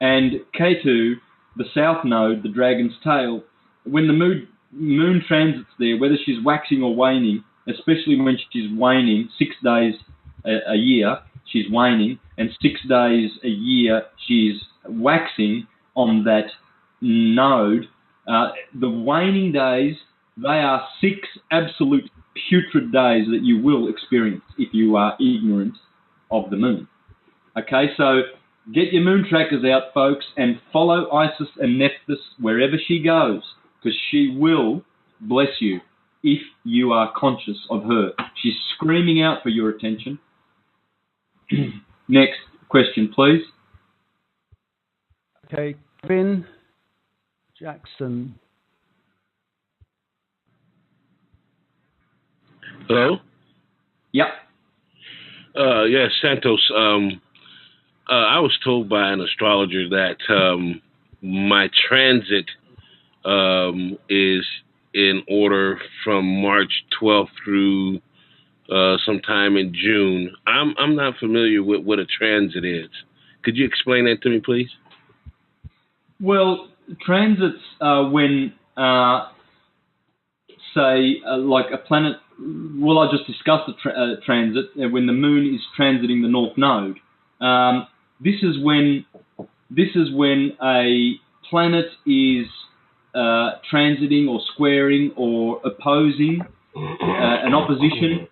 and Ketu, the south node, the dragon's tail, when the moon transits there, whether she's waxing or waning, especially when she's waning, 6 days a year she's waning, and 6 days a year she's waxing on that node, the waning days, they are 6 absolute putrid days that you will experience if you are ignorant of the moon. Okay, so get your moon trackers out, folks, and follow Isis and Nephthys wherever she goes, because she will bless you if you are conscious of her. She's screaming out for your attention. Next question, please. Okay, Kevin Jackson. Hello? Yep. Yes, Santos. I was told by an astrologer that my transit is in order from March 12th through sometime in June. I'm not familiar with what a transit is. Could you explain that to me, please? Well, transits are when, like a planet. Well, I just discussed the transit when the moon is transiting the north node. This is when a planet is transiting or squaring or opposing an opposition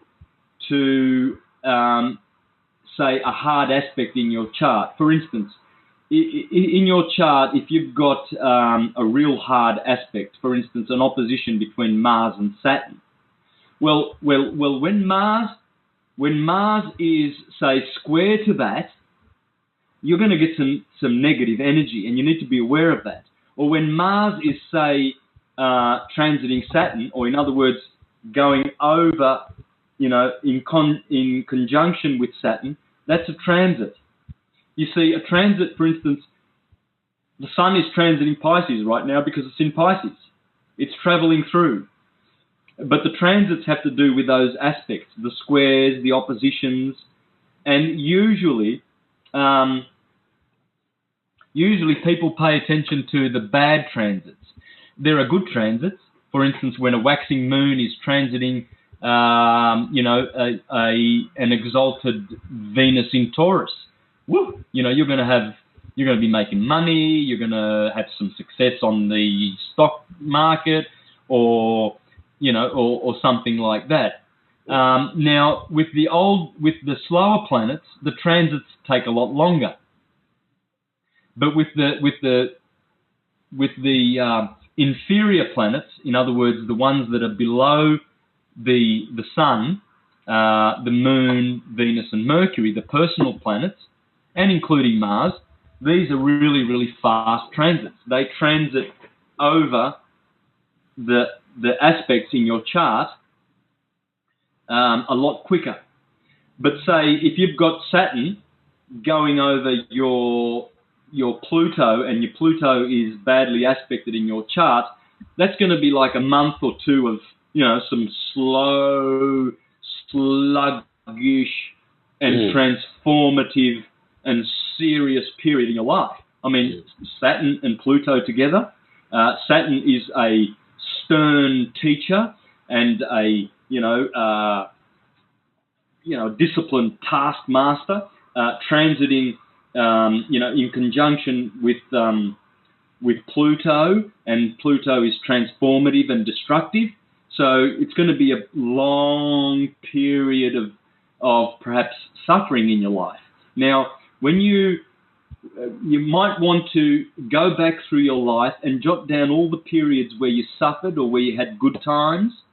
to, say, a hard aspect in your chart. For instance, in your chart, if you've got a real hard aspect, for instance, an opposition between Mars and Saturn, well, when Mars is, say, square to that, you're going to get some negative energy, and you need to be aware of that. Or when Mars is, say, transiting Saturn, or in other words, going over, in conjunction with Saturn, that's a transit. You see, a transit, for instance, the Sun is transiting Pisces right now because it's in Pisces. It's traveling through. But the transits have to do with those aspects, the squares, the oppositions, and usually people pay attention to the bad transits. There are good transits. For instance, when a waxing moon is transiting, an exalted Venus in Taurus, woo, you're going to be making money. You're going to have some success on the stock market, or something like that. Now, with the slower planets, the transits take a lot longer. But with the inferior planets, in other words, the ones that are below the Sun, the Moon, Venus, and Mercury, the personal planets, and including Mars, these are really, really fast transits. They transit over the aspects in your chart a lot quicker. But say if you've got Saturn going over your Pluto, and your Pluto is badly aspected in your chart, that's going to be like a month or two of some slow, sluggish, and transformative and serious period in your life. I mean, Saturn and Pluto together. Saturn is a stern teacher and a disciplined taskmaster, transiting in conjunction with with Pluto, and Pluto is transformative and destructive. So it's going to be a long period of perhaps suffering in your life. Now, when you might want to go back through your life and jot down all the periods where you suffered or where you had good times.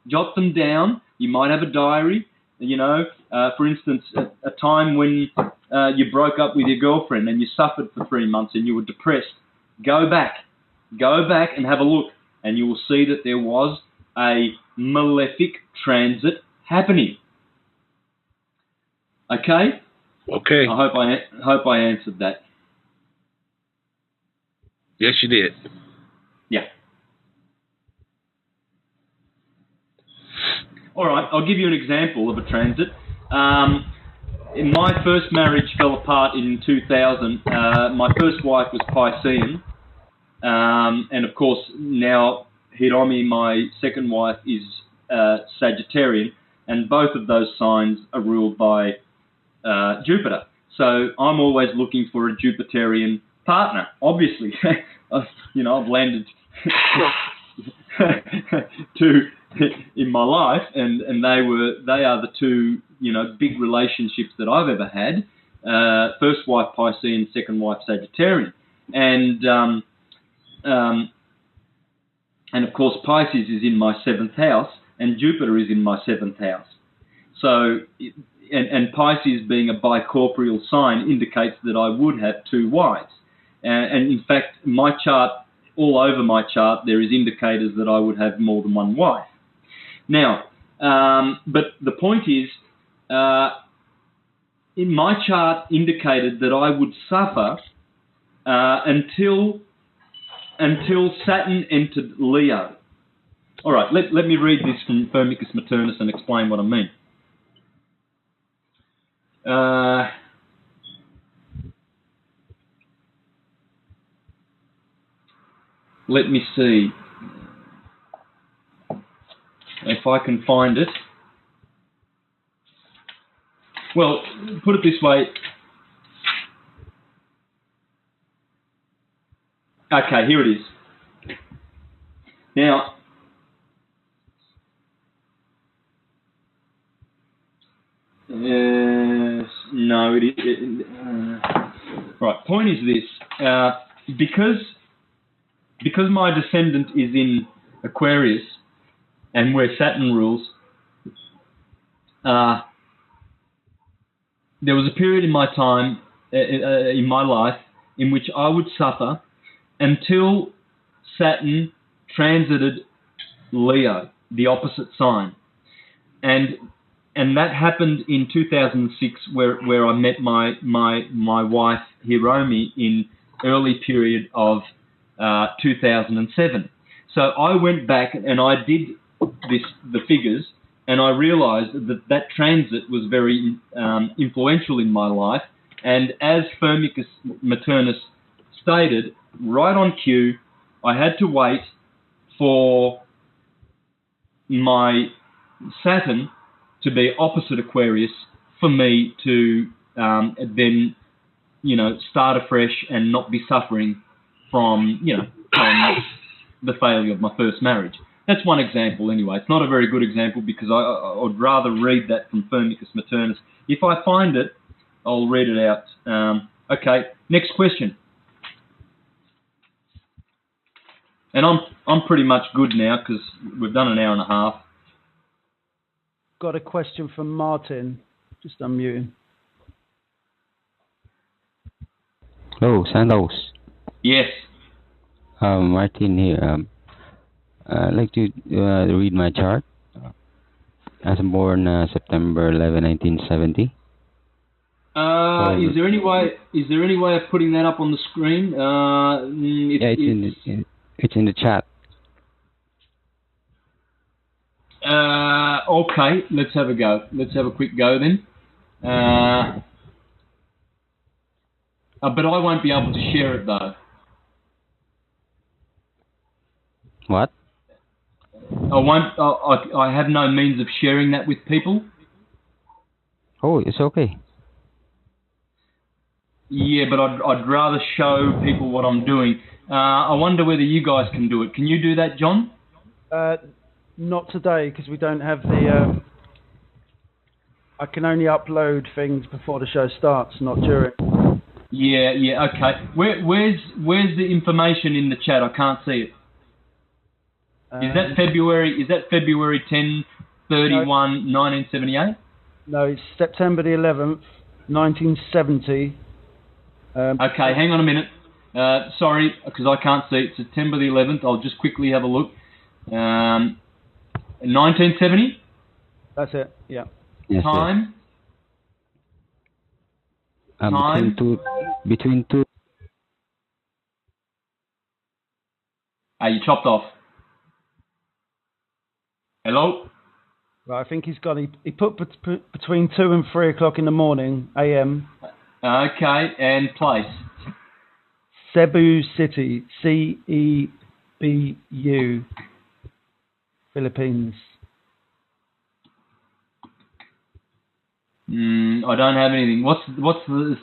Jot them down. You might have a diary. For instance, a time when you broke up with your girlfriend and you suffered for 3 months and you were depressed. Go back and have a look, and you will see that there was a malefic transit happening. Okay? Okay. I hope I answered that. Yes, you did. Yeah. All right, I'll give you an example of a transit. My first marriage fell apart in 2000. My first wife was Piscean. And of course, now Hiromi, my second wife, is Sagittarian. And both of those signs are ruled by Jupiter. So I'm always looking for a Jupiterian partner, obviously. I've landed two in my life, and they are the two big relationships that I've ever had. First wife Piscean, second wife Sagittarian, and of course Pisces is in my 7th house, and Jupiter is in my 7th house. So, and Pisces being a bicorporeal sign indicates that I would have 2 wives. And in fact, my chart, all over my chart, there is indicators that I would have more than 1 wife. Now, but the point is, in my chart indicated that I would suffer until Saturn entered Leo. All right, let me read this from Firmicus Maternus and explain what I mean. Let me see if I can find it. Well, put it this way. Okay, here it is. Now, no, right. Point is this: because my descendant is in Aquarius, and where Saturn rules, there was a period in my time, in my life, in which I would suffer until Saturn transited Leo, the opposite sign, and that happened in 2006, where I met my wife Hiromi in early period of 2007. So I went back and I did the figures, and I realised that transit was very influential in my life. And as Firmicus Maternus stated, right on cue, I had to wait for my Saturn to be opposite Aquarius for me to then, start afresh and not be suffering from the failure of my first marriage. That's one example anyway. It's not a very good example because I would rather read that from Firmicus Maternus. If I find it, I'll read it out. Okay, next question. And I'm pretty much good now because we've done an hour and a half. Got a question from Martin. Just unmuting. Hello, Santos. Yes. Martin here. I'd like to read my chart. I was born September 11, 1970. Is there any way of putting that up on the screen? It's in the chat. Okay, let's have a go. Let's have a quick go then. But I won't be able to share it though. What? I won't. I have no means of sharing that with people. Oh, it's okay. Yeah, but I'd rather show people what I'm doing. I wonder whether you guys can do it. Can you do that, John? Not today because we don't have the. I can only upload things before the show starts, not during. Yeah, okay. Where's the information in the chat? I can't see it. Is that February 10, 31, 1978? No, it's September the 11th, 1970. Okay, hang on a minute. Sorry, because I can't see it. September the 11th. I'll just quickly have a look. 1970? That's it, yeah. Yes, Time? yes. Time? Between two. You chopped off. Hello? Right, I think he's got. He put between 2 and 3 o'clock in the morning, a.m. Okay, and place? Cebu City, C-E-B-U, Philippines. I don't have anything. What's the?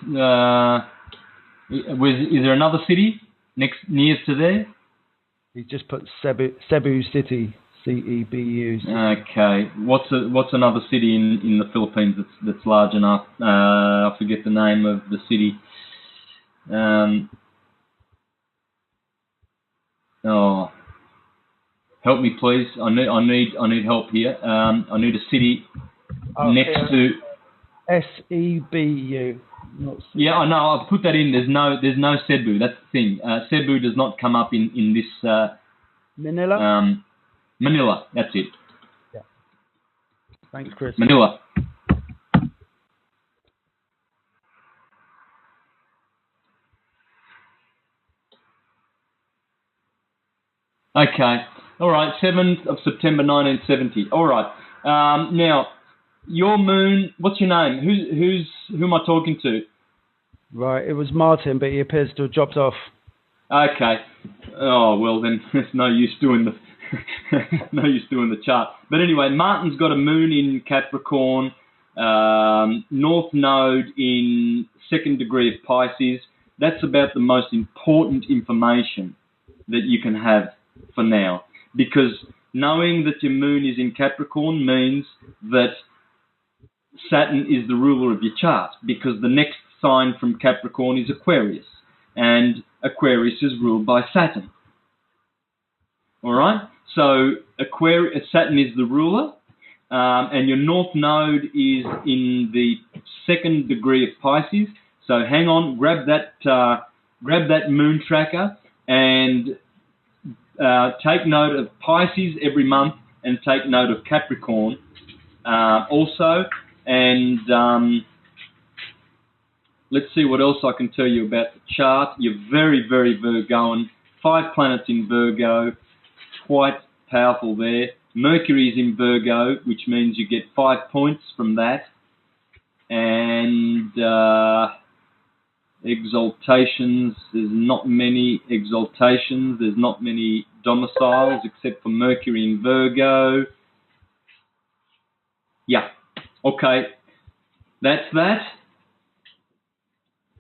Is there another city nearest to there? He just put Cebu City, C-E-B-U. Okay. What's another city in the Philippines that's large enough? I forget the name of the city. Help me, please. I need help here. I need a city next to. S-E-B-U. Yeah, I know. I've put that in. There's no Cebu. That's the thing. Cebu does not come up in this. Manila. Manila. That's it. Yeah. Thanks, Chris. Manila. Okay. All right. 7th of September 1970. All right. Now, your moon. What's your name? Who am I talking to? Right. It was Martin, but he appears to have dropped off. Okay. Oh well, then there's no use doing the chart. But anyway, Martin's got a moon in Capricorn, North Node in 2nd degree of Pisces. That's about the most important information that you can have for now, because knowing that your moon is in Capricorn means that Saturn is the ruler of your chart, because the next sign from Capricorn is Aquarius, and Aquarius is ruled by Saturn. All right? So Saturn is the ruler, and your North Node is in the 2nd degree of Pisces. So hang on, grab that moon tracker and take note of Pisces every month, and take note of Capricorn also. And let's see what else I can tell you about the chart. You're very, very Virgoan. 5 planets in Virgo. Quite powerful there. Mercury is in Virgo, which means you get 5 points from that. And exaltations, there's not many exaltations. There's not many domiciles except for Mercury in Virgo. Yeah. Okay. That's that.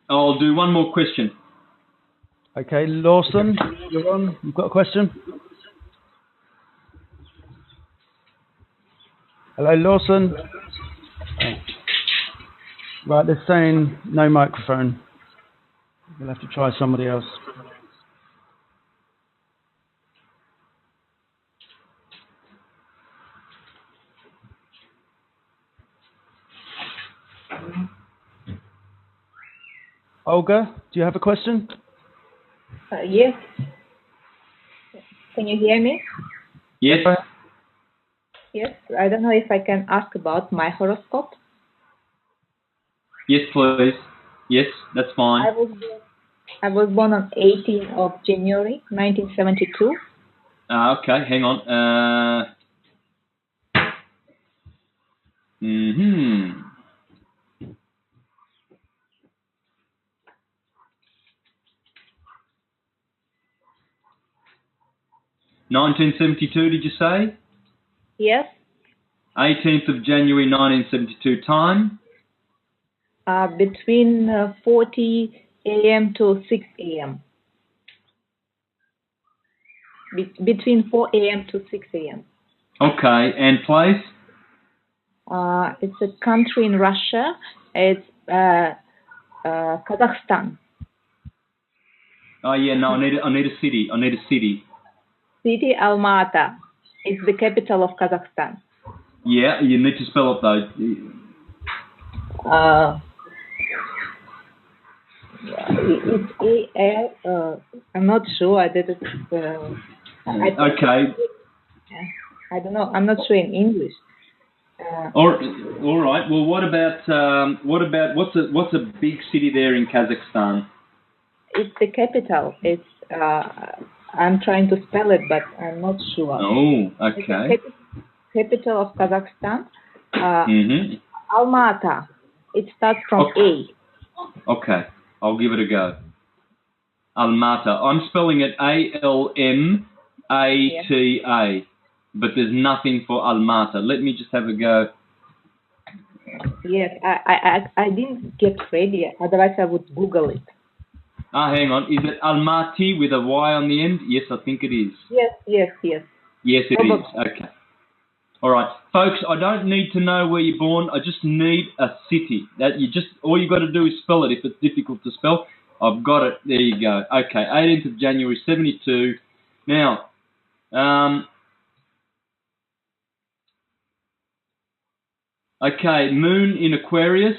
I'll do one more question. Okay, Lawson, you're on. You've got a question? Hello, Lawson. Oh. Right, they're saying no microphone. We'll have to try somebody else. Olga, do you have a question? Yes. Can you hear me? Yes. Yes. I don't know if I can ask about my horoscope. Yes, please. Yes, that's fine. I was born on 18th of January, 1972. Okay, hang on. 1972, did you say? Yes. 18th of January 1972, time? Between 40 a.m. to 6 a.m. between 4 a.m. to 6 a.m. Okay, and place? It's a country in Russia. It's Kazakhstan. Oh yeah, no, I need a city. I need a city. City Almaty. It's the capital of Kazakhstan. Yeah, you need to spell it though. It's A-L. I'm not sure. I did it. Okay. I don't know. I'm not sure in English. All right. Well, what about what's a big city there in Kazakhstan? It's the capital. It's I'm trying to spell it, but I'm not sure. Oh, okay. It's the capital of Kazakhstan. Almaty. It starts from A. Okay, I'll give it a go. Almaty. I'm spelling it A-L-M-A-T-A, but there's nothing for Almaty. Let me just have a go. Yes, I didn't get ready. Otherwise, I would Google it. Hang on. Is it Almaty with a Y on the end? Yes, I think it is. Yes. Yes, it is. Okay. All right, folks. I don't need to know where you're born. I just need a city. All you got to do is spell it. If it's difficult to spell, I've got it. There you go. Okay, 18th of January, 72. Now, okay, Moon in Aquarius.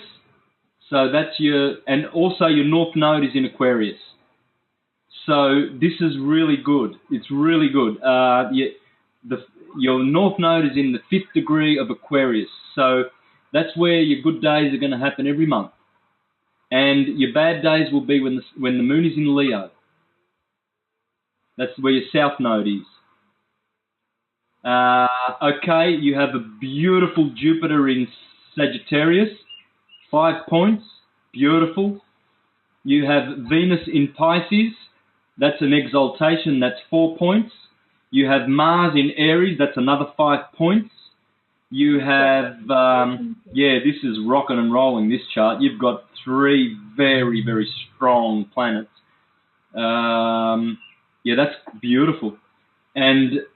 So that's and also your North Node is in Aquarius. So this is really good. It's really good. Your North Node is in the 5th degree of Aquarius. So that's where your good days are going to happen every month. And your bad days will be when the Moon is in Leo. That's where your South Node is. Okay, you have a beautiful Jupiter in Sagittarius. 5 points, beautiful. You have Venus in Pisces, that's an exaltation, that's 4 points. You have Mars in Aries, that's another 5 points. You have, this is rocking and rolling, this chart. You've got 3 very, very strong planets. That's beautiful. And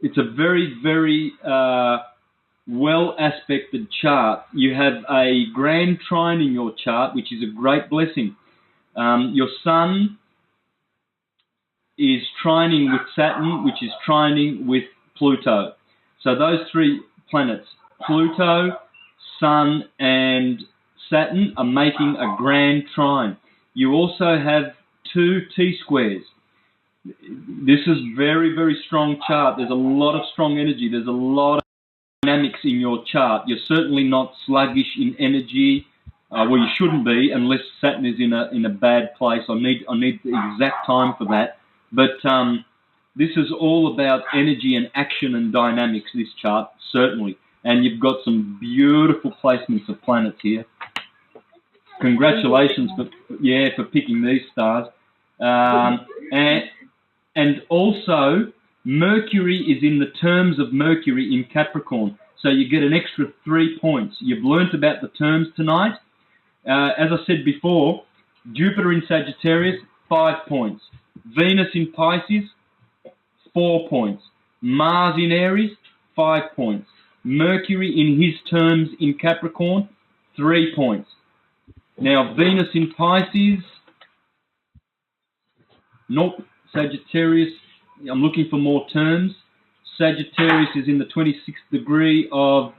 it's a very, very well-aspected chart. You have a grand trine in your chart, which is a great blessing. Your Sun is trining with Saturn, which is trining with Pluto. So those 3 planets, Pluto, Sun, and Saturn, are making a grand trine. You also have 2 T-squares. This is very, very strong chart. There's a lot of strong energy. There's a lot of dynamics in your chart. You're certainly not sluggish in energy. You shouldn't be unless Saturn is in a bad place. I need the exact time for that. But this is all about energy and action and dynamics, this chart, certainly. And you've got some beautiful placements of planets here. Congratulations for picking these stars. And also, Mercury is in the terms of Mercury in Capricorn, so you get an extra 3 points. You've learnt about the terms tonight. As I said before, Jupiter in Sagittarius, 5 points. Venus in Pisces, 4 points. Mars in Aries, 5 points. Mercury in his terms in Capricorn, 3 points. Now, Venus in Pisces, nope. Sagittarius, I'm looking for more terms. Sagittarius is in the 26th degree of,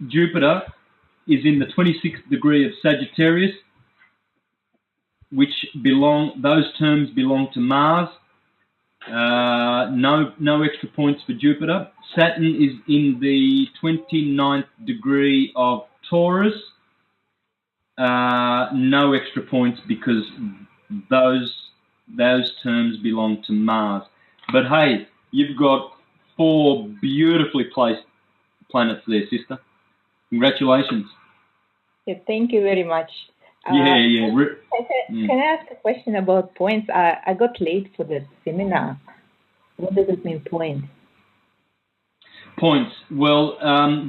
Jupiter is in the 26th degree of Sagittarius, those terms belong to Mars. No extra points for Jupiter. Saturn is in the 29th degree of Taurus. No extra points because those terms belong to Mars. But hey, you've got 4 beautifully placed planets there, sister. Congratulations. Yeah, thank you very much. Yeah. Can I ask a question about points? I got late for the seminar. What does it mean, points? Points. Well,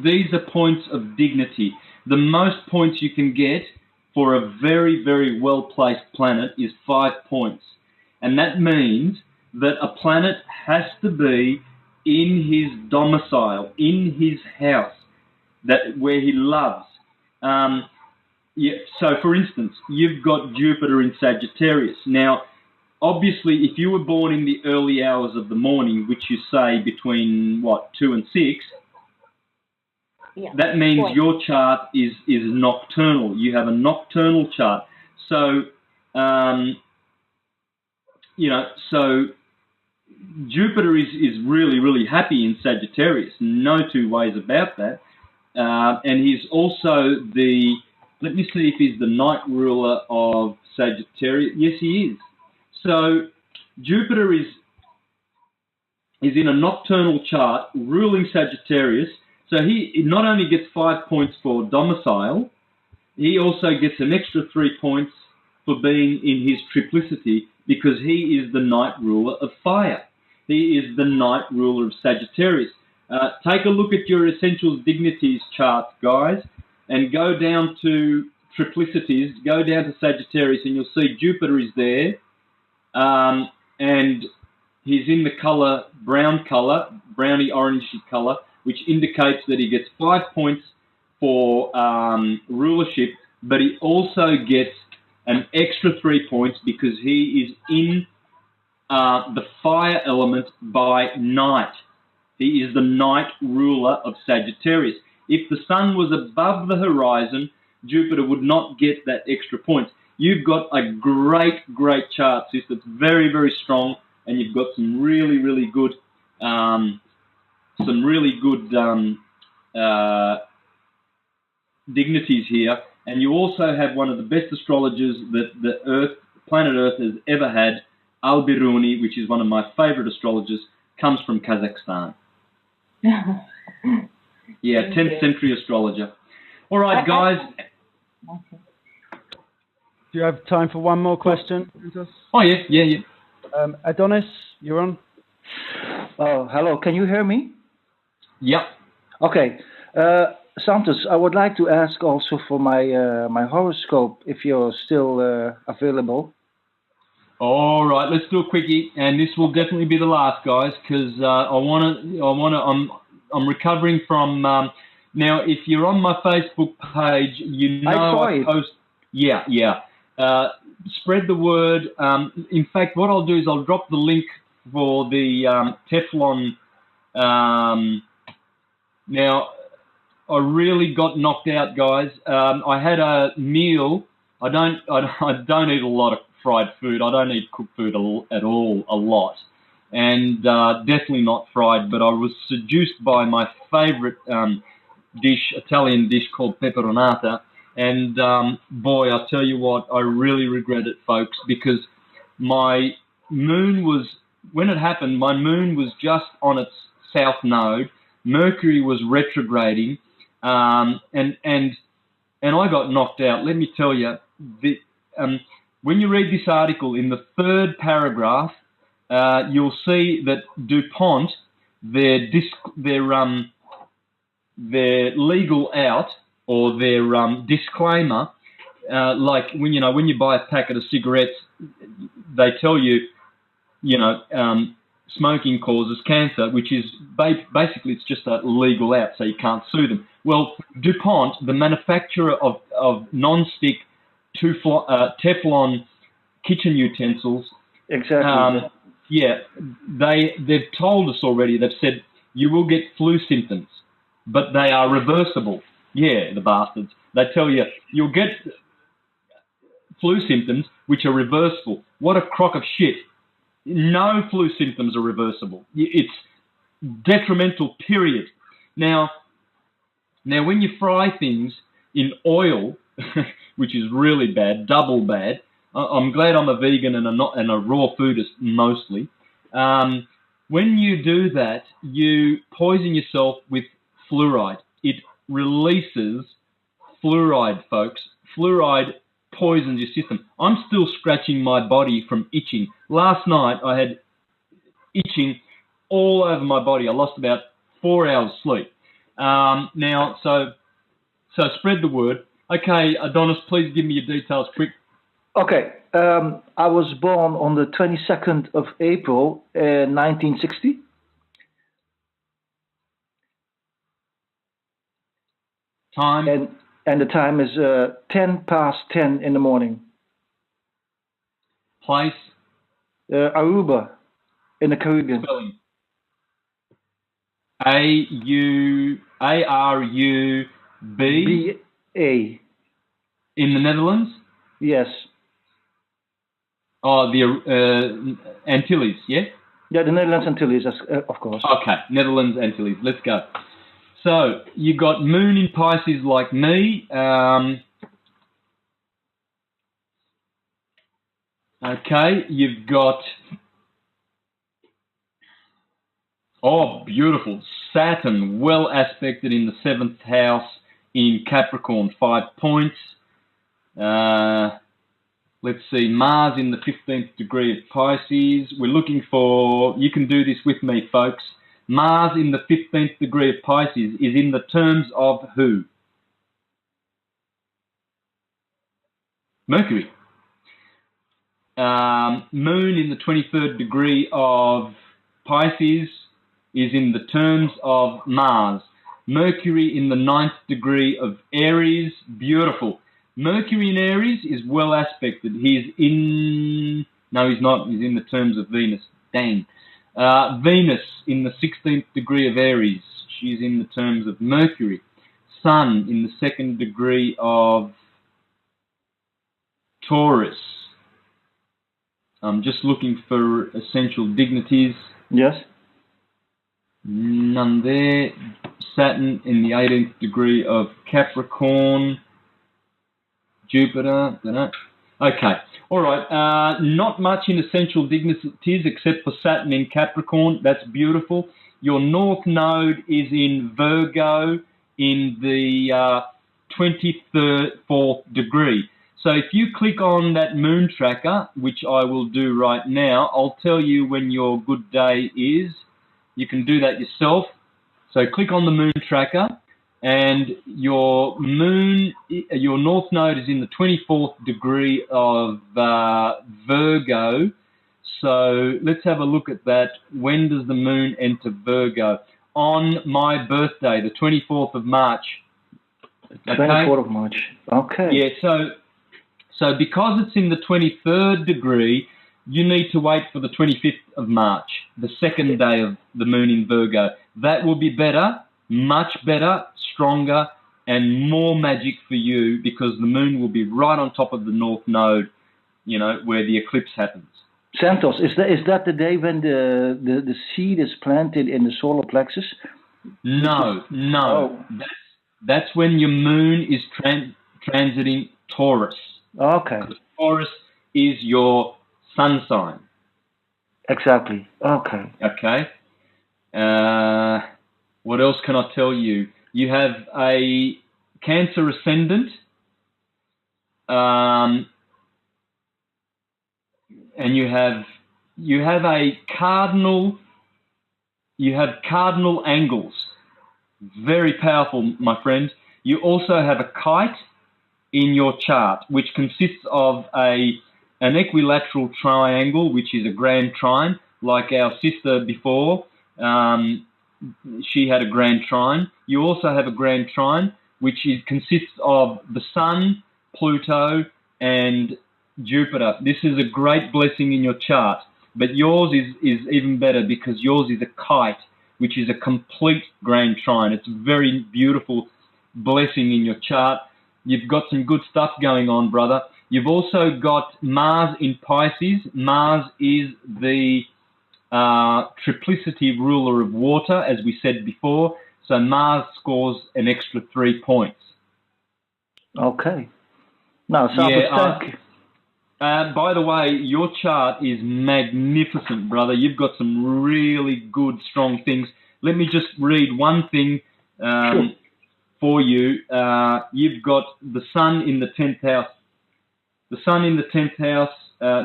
these are points of dignity. The most points you can get for a very, very well-placed planet is 5 points. And that means that a planet has to be in his domicile, in his house, where he loves. So, for instance, you've got Jupiter in Sagittarius. Now, obviously, if you were born in the early hours of the morning, which you say between, 2 and 6, that means your chart is nocturnal. You have a nocturnal chart. So, so Jupiter is really, really happy in Sagittarius. No two ways about that. And he's also let me see if he's the night ruler of Sagittarius. Yes, he is. So Jupiter is in a nocturnal chart ruling Sagittarius. So he not only gets 5 points for domicile, he also gets an extra 3 points for being in his triplicity because he is the night ruler of fire. He is the night ruler of Sagittarius. Take a look at your essentials dignities chart, guys, and go down to triplicities, go down to Sagittarius, and you'll see Jupiter is there, and he's in the colour, browny orangey colour, which indicates that he gets 5 points for rulership, but he also gets an extra 3 points because he is in the fire element by night. He is the night ruler of Sagittarius. If the sun was above the horizon, Jupiter would not get that extra point. You've got a great, great chart, sis. It's very, very strong, and you've got some really, really good, dignities here. And you also have one of the best astrologers that planet Earth has ever had, Al-Biruni, which is one of my favorite astrologers, comes from Kazakhstan. Yeah, 10th century astrologer. All right, guys. Do you have time for one more question? Oh, yeah. Adonis, you're on. Oh, hello. Can you hear me? Yep. Okay. Santos, I would like to ask also for my horoscope if you're still available. All right, let's do a quickie, and this will definitely be the last, guys, because I'm recovering from. Now, if you're on my Facebook page, you know I post. Yeah. Spread the word. In fact, what I'll do is I'll drop the link for the Teflon. Now, I really got knocked out, guys. I had a meal. I don't eat a lot of fried food. I don't eat cooked food at all a lot, and definitely not fried. But I was seduced by my favourite Italian dish called peperonata, and boy, I tell you what, I really regret it, folks, because my moon was, when it happened, my moon was just on its south node. Mercury was retrograding, and I got knocked out. Let me tell you, when you read this article, in the third paragraph, you'll see that DuPont, their legal out, or their disclaimer, like when you buy a packet of cigarettes, they tell you, smoking causes cancer, which is basically it's just a legal out, so you can't sue them. Well, DuPont, the manufacturer of non-stick Teflon kitchen utensils, exactly. They've told us already. They've said you will get flu symptoms, but they are reversible. Yeah, the bastards. They tell you you'll get flu symptoms which are reversible. What a crock of shit. No flu symptoms are reversible. It's detrimental, period. Now when you fry things in oil, which is really bad, double bad. I'm glad I'm a vegan and a raw foodist mostly. When you do that, you poison yourself with fluoride. It releases fluoride, folks. Fluoride poisons your system. I'm still scratching my body from itching. Last night I had itching all over my body. I lost about 4 hours sleep. Now, so spread the word. Okay, Adonis, please give me your details quick. Okay. I was born on the 22nd of April, 1960. Time? And the time is 10 past 10 in the morning. Place? Aruba, in the Caribbean. Spelling? A-R-U-B? B-A. In the Netherlands? Yes. Oh, the Antilles, yeah? Yeah, the Netherlands Antilles, of course. Okay, Netherlands Antilles. Let's go. So, you got Moon in Pisces like me. Okay, you've got... Oh, beautiful. Saturn, well aspected in the 7th house in Capricorn, 5 points. Let's see, Mars in the 15th degree of Pisces. We're looking for, you can do this with me, folks. Mars in the 15th degree of Pisces is in the terms of who? Mercury. Moon in the 23rd degree of Pisces is in the terms of Mars. Mercury in the 9th degree of Aries, beautiful. Mercury in Aries is well aspected. He's in... No, he's not. He's in the terms of Venus. Dang. Venus in the 16th degree of Aries. She's in the terms of Mercury. Sun in the 2nd degree of Taurus. I'm just looking for essential dignities. Yes. None there. Saturn in the 18th degree of Capricorn. Jupiter, okay, all right. Not much in essential dignities except for Saturn in Capricorn. That's beautiful. Your North Node is in Virgo in the 24th degree. So if you click on that moon tracker, which I will do right now, I'll tell you when your good day is. You can do that yourself. So click on the moon tracker. And your moon, your North Node is in the 24th degree of Virgo. So let's have a look at that. When does the moon enter Virgo? On my birthday, the 24th of March. Okay? 24th of March. Okay. Yeah, so because it's in the 23rd degree, you need to wait for the 25th of March, the second day of the moon in Virgo. That will be better. Much better, stronger, and more magic for you because the moon will be right on top of the North Node, you know, where the eclipse happens. Santos, is that the day when the seed is planted in the solar plexus? No. Oh. That's when your moon is transiting Taurus. Okay. Taurus is your sun sign. Exactly. Okay. Okay. What else can I tell you? You have a Cancer ascendant, and you have a cardinal. You have cardinal angles, very powerful, my friend. You also have a kite in your chart, which consists of an equilateral triangle, which is a grand trine, like our sister before. She had a grand trine. You also have a grand trine, which consists of the Sun, Pluto, and Jupiter. This is a great blessing in your chart, but yours is even better because yours is a kite, which is a complete grand trine. It's a very beautiful blessing in your chart. You've got some good stuff going on, brother. You've also got Mars in Pisces. Mars is the triplicity ruler of water, as we said before. So Mars scores an extra 3 points. Okay. Now, Santos, thank you. By the way, your chart is magnificent, brother. You've got some really good, strong things. Let me just read one thing for you. You've got the Sun in the 10th house. The Sun in the 10th house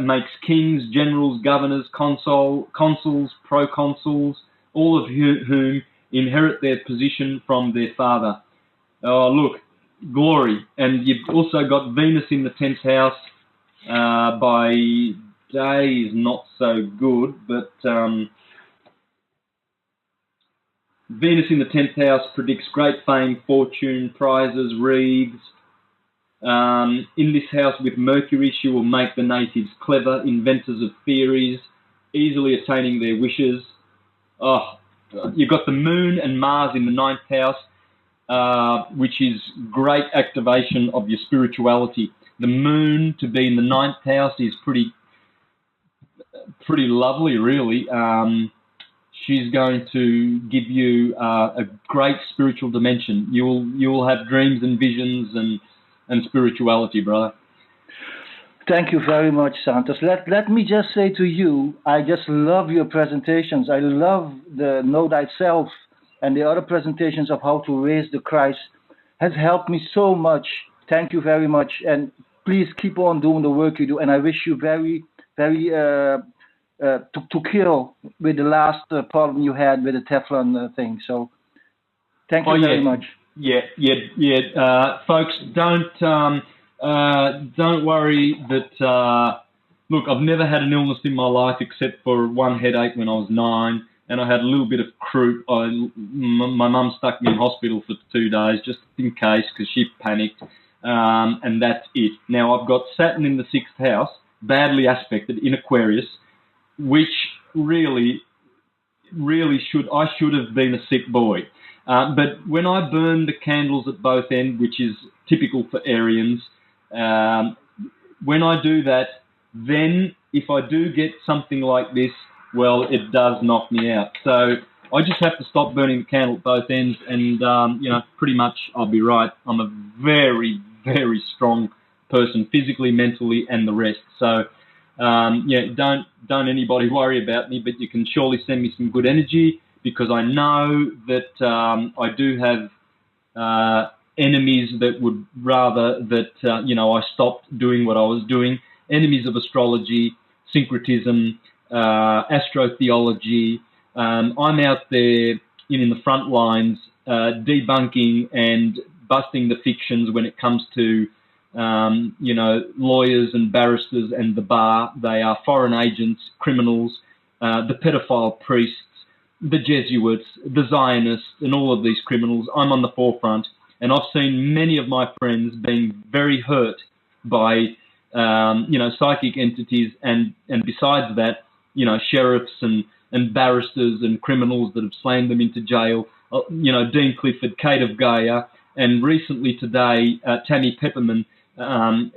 makes kings, generals, governors, consuls, proconsuls, all of whom inherit their position from their father. Oh, look, glory. And you've also got Venus in the 10th house, By day is not so good, but Venus in the 10th house predicts great fame, fortune, prizes, wreaths. In this house with Mercury, she will make the natives clever, inventors of theories, easily attaining their wishes. Oh, you've got the Moon and Mars in the 9th house, which is great activation of your spirituality. The Moon to be in the 9th house is pretty lovely, really. She's going to give you a great spiritual dimension. You'll have dreams and visions and spirituality, brother. Thank you very much, Santos. Let me just say to you, I just love your presentations. I love the Know Thyself and the other presentations of how to raise the Christ. Has helped me so much. Thank you very much. And please keep on doing the work you do. And I wish you very, very to kill with the last problem you had with the Teflon thing. So thank you very much. Yeah. Folks, don't worry that. Look, I've never had an illness in my life except for one headache when I was 9, and I had a little bit of croup. My mum stuck me in hospital for 2 days just in case because she panicked, and that's it. Now I've got Saturn in the 6th house, badly aspected in Aquarius, which really I should have been a sick boy. But when I burn the candles at both ends, which is typical for Arians, when I do that, then if I do get something like this, well, it does knock me out. So I just have to stop burning the candle at both ends, and pretty much I'll be right. I'm a very, very strong person, physically, mentally, and the rest. So don't anybody worry about me, but you can surely send me some good energy, because I know that I do have enemies that would rather that I stopped doing what I was doing. Enemies of astrology, syncretism, astrotheology. I'm out there in the front lines debunking and busting the fictions when it comes to lawyers and barristers and the bar. They are foreign agents, criminals, the pedophile priests, the Jesuits, the Zionists, and all of these criminals. I'm on the forefront, and I've seen many of my friends being very hurt by psychic entities, and besides that, sheriffs and barristers and criminals that have slammed them into jail. Dean Clifford, Kate of Gaia, and recently today, Tammy Pepperman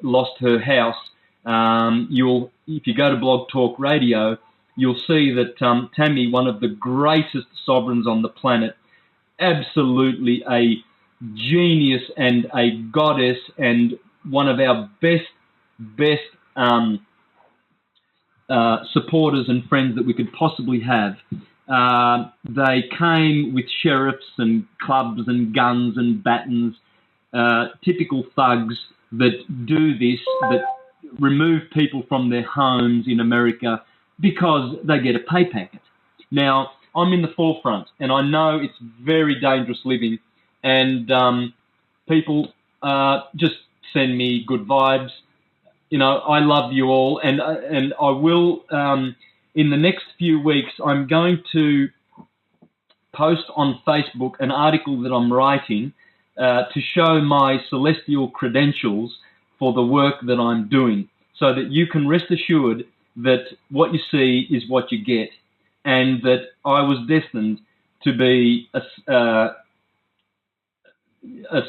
lost her house. If you go to Blog Talk Radio, you'll see that Tammy, one of the greatest sovereigns on the planet, absolutely a genius and a goddess, and one of our best supporters and friends that we could possibly have. They came with sheriffs and clubs and guns and batons, typical thugs that do this, that remove people from their homes in America because they get a pay packet. Now, I'm in the forefront, and I know it's very dangerous living, and people just send me good vibes. I love you all, and I will, in the next few weeks, I'm going to post on Facebook an article that I'm writing to show my celestial credentials for the work that I'm doing, so that you can rest assured that what you see is what you get, and that I was destined to be a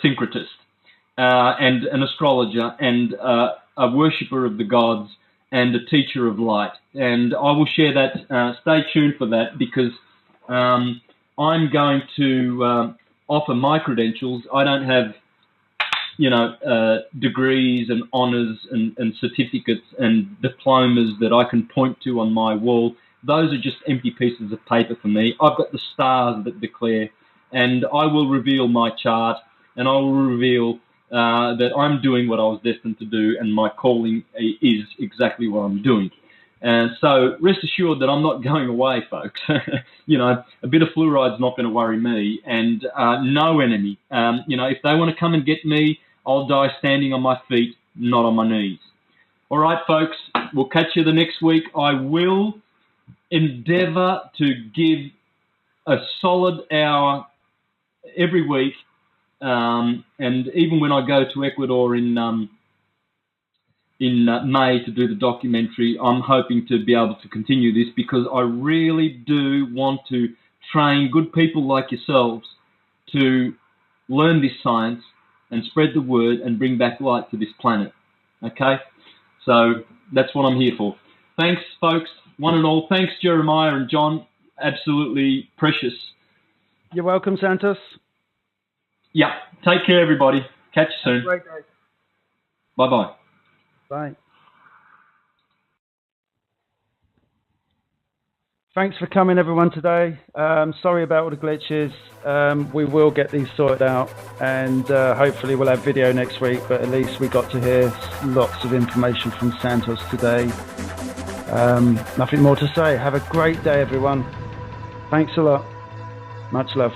syncretist and an astrologer and a worshipper of the gods and a teacher of light. And I will share that. Stay tuned for that, because I'm going to offer my credentials. I don't have, degrees and honours and certificates and diplomas that I can point to on my wall. Those are just empty pieces of paper for me. I've got the stars that declare, and I will reveal my chart, and I will reveal that I'm doing what I was destined to do, and my calling is exactly what I'm doing. And so rest assured that I'm not going away, folks. A bit of fluoride's not going to worry me, and no enemy. If they want to come and get me, I'll die standing on my feet, not on my knees. All right, folks, we'll catch you the next week. I will endeavour to give a solid hour every week, and even when I go to Ecuador in May to do the documentary, I'm hoping to be able to continue this because I really do want to train good people like yourselves to learn this science and spread the word and bring back light to this planet. Okay? So that's what I'm here for. Thanks, folks, one and all. Thanks, Jeremiah and John. Absolutely precious. You're welcome, Santos. Yeah. Take care, everybody. Catch you soon. Have a great day. Bye-bye. Bye. Thanks for coming, everyone, today. Sorry about all the glitches. We will get these sorted out, and hopefully we'll have video next week, but at least we got to hear lots of information from Santos today. Nothing more to say. Have a great day, everyone. Thanks a lot. Much love.